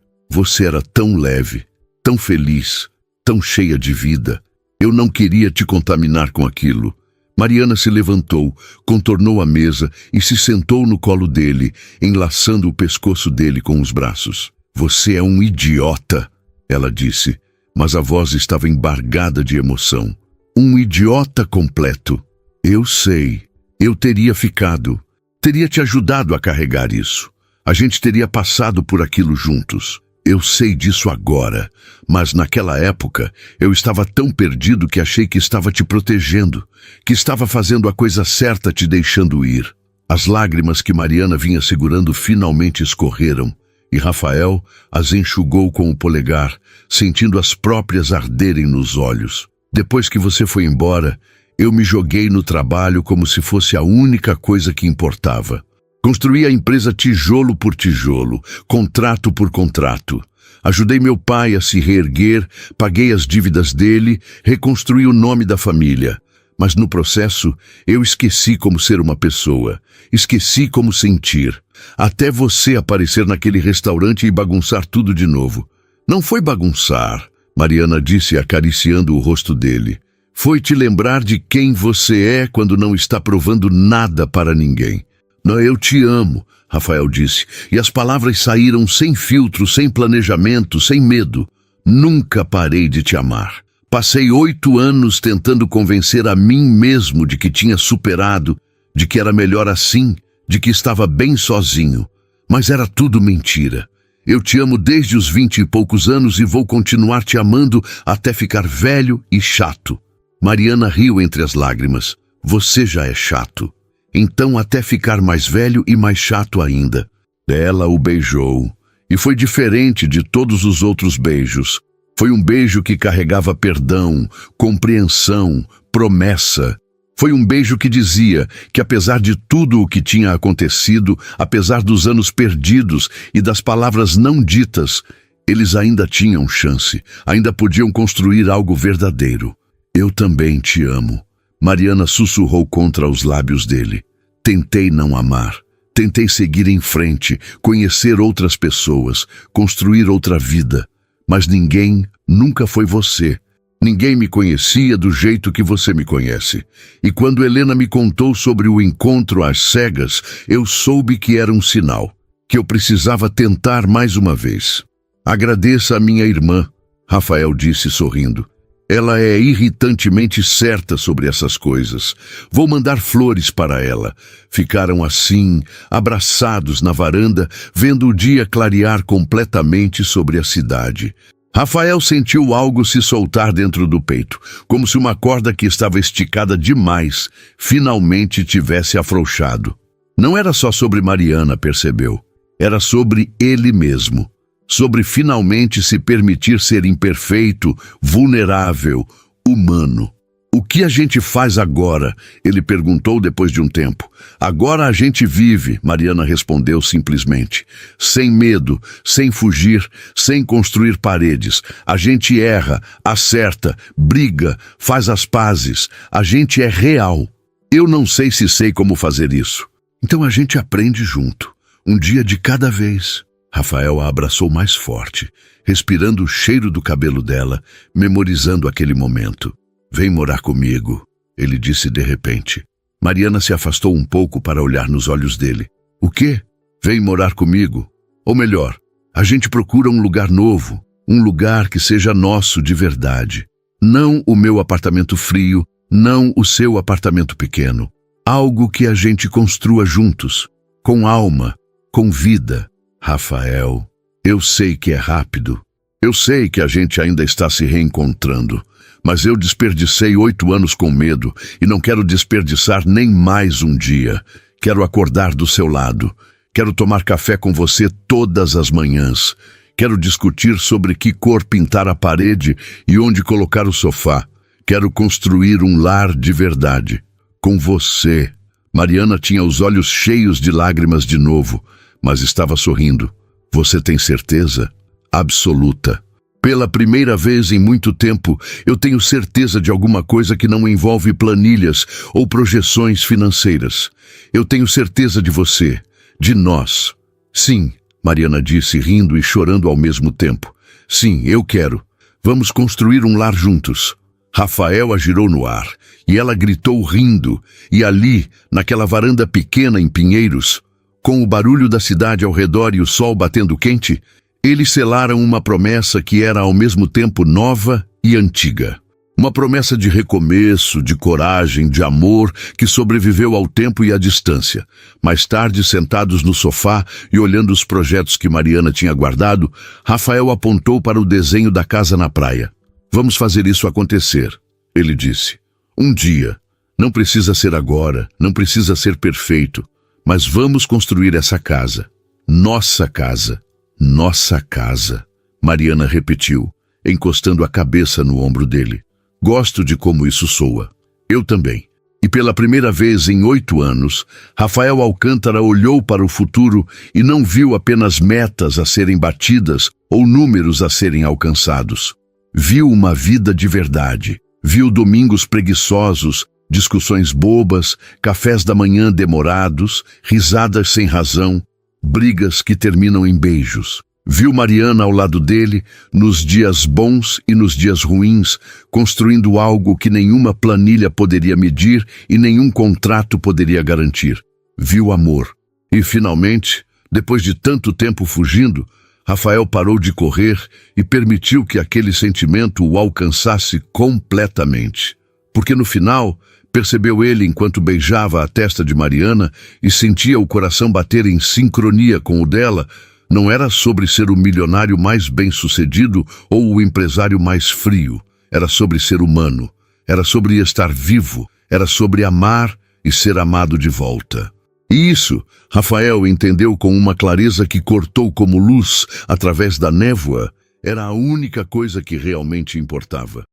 era tão leve, tão feliz, tão cheia de vida. Eu não queria te contaminar com aquilo. Mariana se levantou, contornou a mesa e se sentou no colo dele, enlaçando o pescoço dele com os braços. Você é um idiota, ela disse, mas a voz estava embargada de emoção. Um idiota completo. Eu sei. Eu teria ficado. Teria te ajudado a carregar isso. A gente teria passado por aquilo juntos. Eu sei disso agora, mas naquela época eu estava tão perdido que achei que estava te protegendo, que estava fazendo a coisa certa te deixando ir. As lágrimas que Mariana vinha segurando finalmente escorreram, e Rafael as enxugou com o polegar, sentindo as próprias arderem nos olhos. Depois que você foi embora, eu me joguei no trabalho como se fosse a única coisa que importava. Construí a empresa tijolo por tijolo, contrato por contrato. Ajudei meu pai a se reerguer, paguei as dívidas dele, reconstruí o nome da família. Mas no processo, eu esqueci como ser uma pessoa, esqueci como sentir. Até você aparecer naquele restaurante e bagunçar tudo de novo. Não foi bagunçar, Mariana disse acariciando o rosto dele. Foi te lembrar de quem você é quando não está provando nada para ninguém. Não, eu te amo, Rafael disse, e as palavras saíram sem filtro, sem planejamento, sem medo. Nunca parei de te amar. Passei 8 anos tentando convencer a mim mesmo de que tinha superado, de que era melhor assim, de que estava bem sozinho. Mas era tudo mentira. Eu te amo desde os 20 e poucos anos e vou continuar te amando até ficar velho e chato. Mariana riu entre as lágrimas. Você já é chato. Então até ficar mais velho e mais chato ainda. Ela o beijou. E foi diferente de todos os outros beijos. Foi um beijo que carregava perdão, compreensão, promessa. Foi um beijo que dizia que apesar de tudo o que tinha acontecido, apesar dos anos perdidos e das palavras não ditas, eles ainda tinham chance, ainda podiam construir algo verdadeiro. Eu também te amo. Mariana sussurrou contra os lábios dele. Tentei não amar. Tentei seguir em frente, conhecer outras pessoas, construir outra vida. Mas ninguém nunca foi você. Ninguém me conhecia do jeito que você me conhece. E quando Helena me contou sobre o encontro às cegas, eu soube que era um sinal, que eu precisava tentar mais uma vez. Agradeça a minha irmã, Rafael disse sorrindo. Ela é irritantemente certa sobre essas coisas. Vou mandar flores para ela. Ficaram assim, abraçados na varanda, vendo o dia clarear completamente sobre a cidade. Rafael sentiu algo se soltar dentro do peito, como se uma corda que estava esticada demais finalmente tivesse afrouxado. Não era só sobre Mariana, percebeu. Era sobre ele mesmo. Sobre finalmente se permitir ser imperfeito, vulnerável, humano. O que a gente faz agora? Ele perguntou depois de um tempo. Agora a gente vive, Mariana respondeu simplesmente. Sem medo, sem fugir, sem construir paredes. A gente erra, acerta, briga, faz as pazes. A gente é real. Eu não sei se sei como fazer isso. Então a gente aprende junto, um dia de cada vez. Rafael a abraçou mais forte, respirando o cheiro do cabelo dela, memorizando aquele momento. Vem morar comigo, ele disse de repente. Mariana se afastou um pouco para olhar nos olhos dele. O quê? Vem morar comigo? Ou melhor, a gente procura um lugar novo, um lugar que seja nosso de verdade. Não o meu apartamento frio, não o seu apartamento pequeno. Algo que a gente construa juntos, com alma, com vida. Rafael, eu sei que é rápido. Eu sei que a gente ainda está se reencontrando. Mas eu desperdicei 8 anos com medo e não quero desperdiçar nem mais um dia. Quero acordar do seu lado. Quero tomar café com você todas as manhãs. Quero discutir sobre que cor pintar a parede e onde colocar o sofá. Quero construir um lar de verdade. Com você. Mariana tinha os olhos cheios de lágrimas de novo, mas estava sorrindo. Você tem certeza? Absoluta. Pela primeira vez em muito tempo, eu tenho certeza de alguma coisa que não envolve planilhas ou projeções financeiras. Eu tenho certeza de você, de nós. Sim, Mariana disse, rindo e chorando ao mesmo tempo. Sim, eu quero. Vamos construir um lar juntos. Rafael a girou no ar, e ela gritou rindo, e ali, naquela varanda pequena em Pinheiros, com o barulho da cidade ao redor e o sol batendo quente, eles selaram uma promessa que era ao mesmo tempo nova e antiga. Uma promessa de recomeço, de coragem, de amor, que sobreviveu ao tempo e à distância. Mais tarde, sentados no sofá e olhando os projetos que Mariana tinha guardado, Rafael apontou para o desenho da casa na praia. Vamos fazer isso acontecer, ele disse. Um dia. Não precisa ser agora, não precisa ser perfeito, mas vamos construir essa casa. Nossa casa. Nossa casa. Mariana repetiu, encostando a cabeça no ombro dele. Gosto de como isso soa. Eu também. E pela primeira vez em 8 anos, Rafael Alcântara olhou para o futuro e não viu apenas metas a serem batidas ou números a serem alcançados. Viu uma vida de verdade. Viu domingos preguiçosos, discussões bobas, cafés da manhã demorados, risadas sem razão, brigas que terminam em beijos. Viu Mariana ao lado dele, nos dias bons e nos dias ruins, construindo algo que nenhuma planilha poderia medir e nenhum contrato poderia garantir. Viu amor. E, finalmente, depois de tanto tempo fugindo, Rafael parou de correr e permitiu que aquele sentimento o alcançasse completamente. Porque no final, percebeu ele enquanto beijava a testa de Mariana e sentia o coração bater em sincronia com o dela, não era sobre ser o milionário mais bem-sucedido ou o empresário mais frio. Era sobre ser humano. Era sobre estar vivo. Era sobre amar e ser amado de volta. E isso, Rafael entendeu com uma clareza que cortou como luz através da névoa, era a única coisa que realmente importava.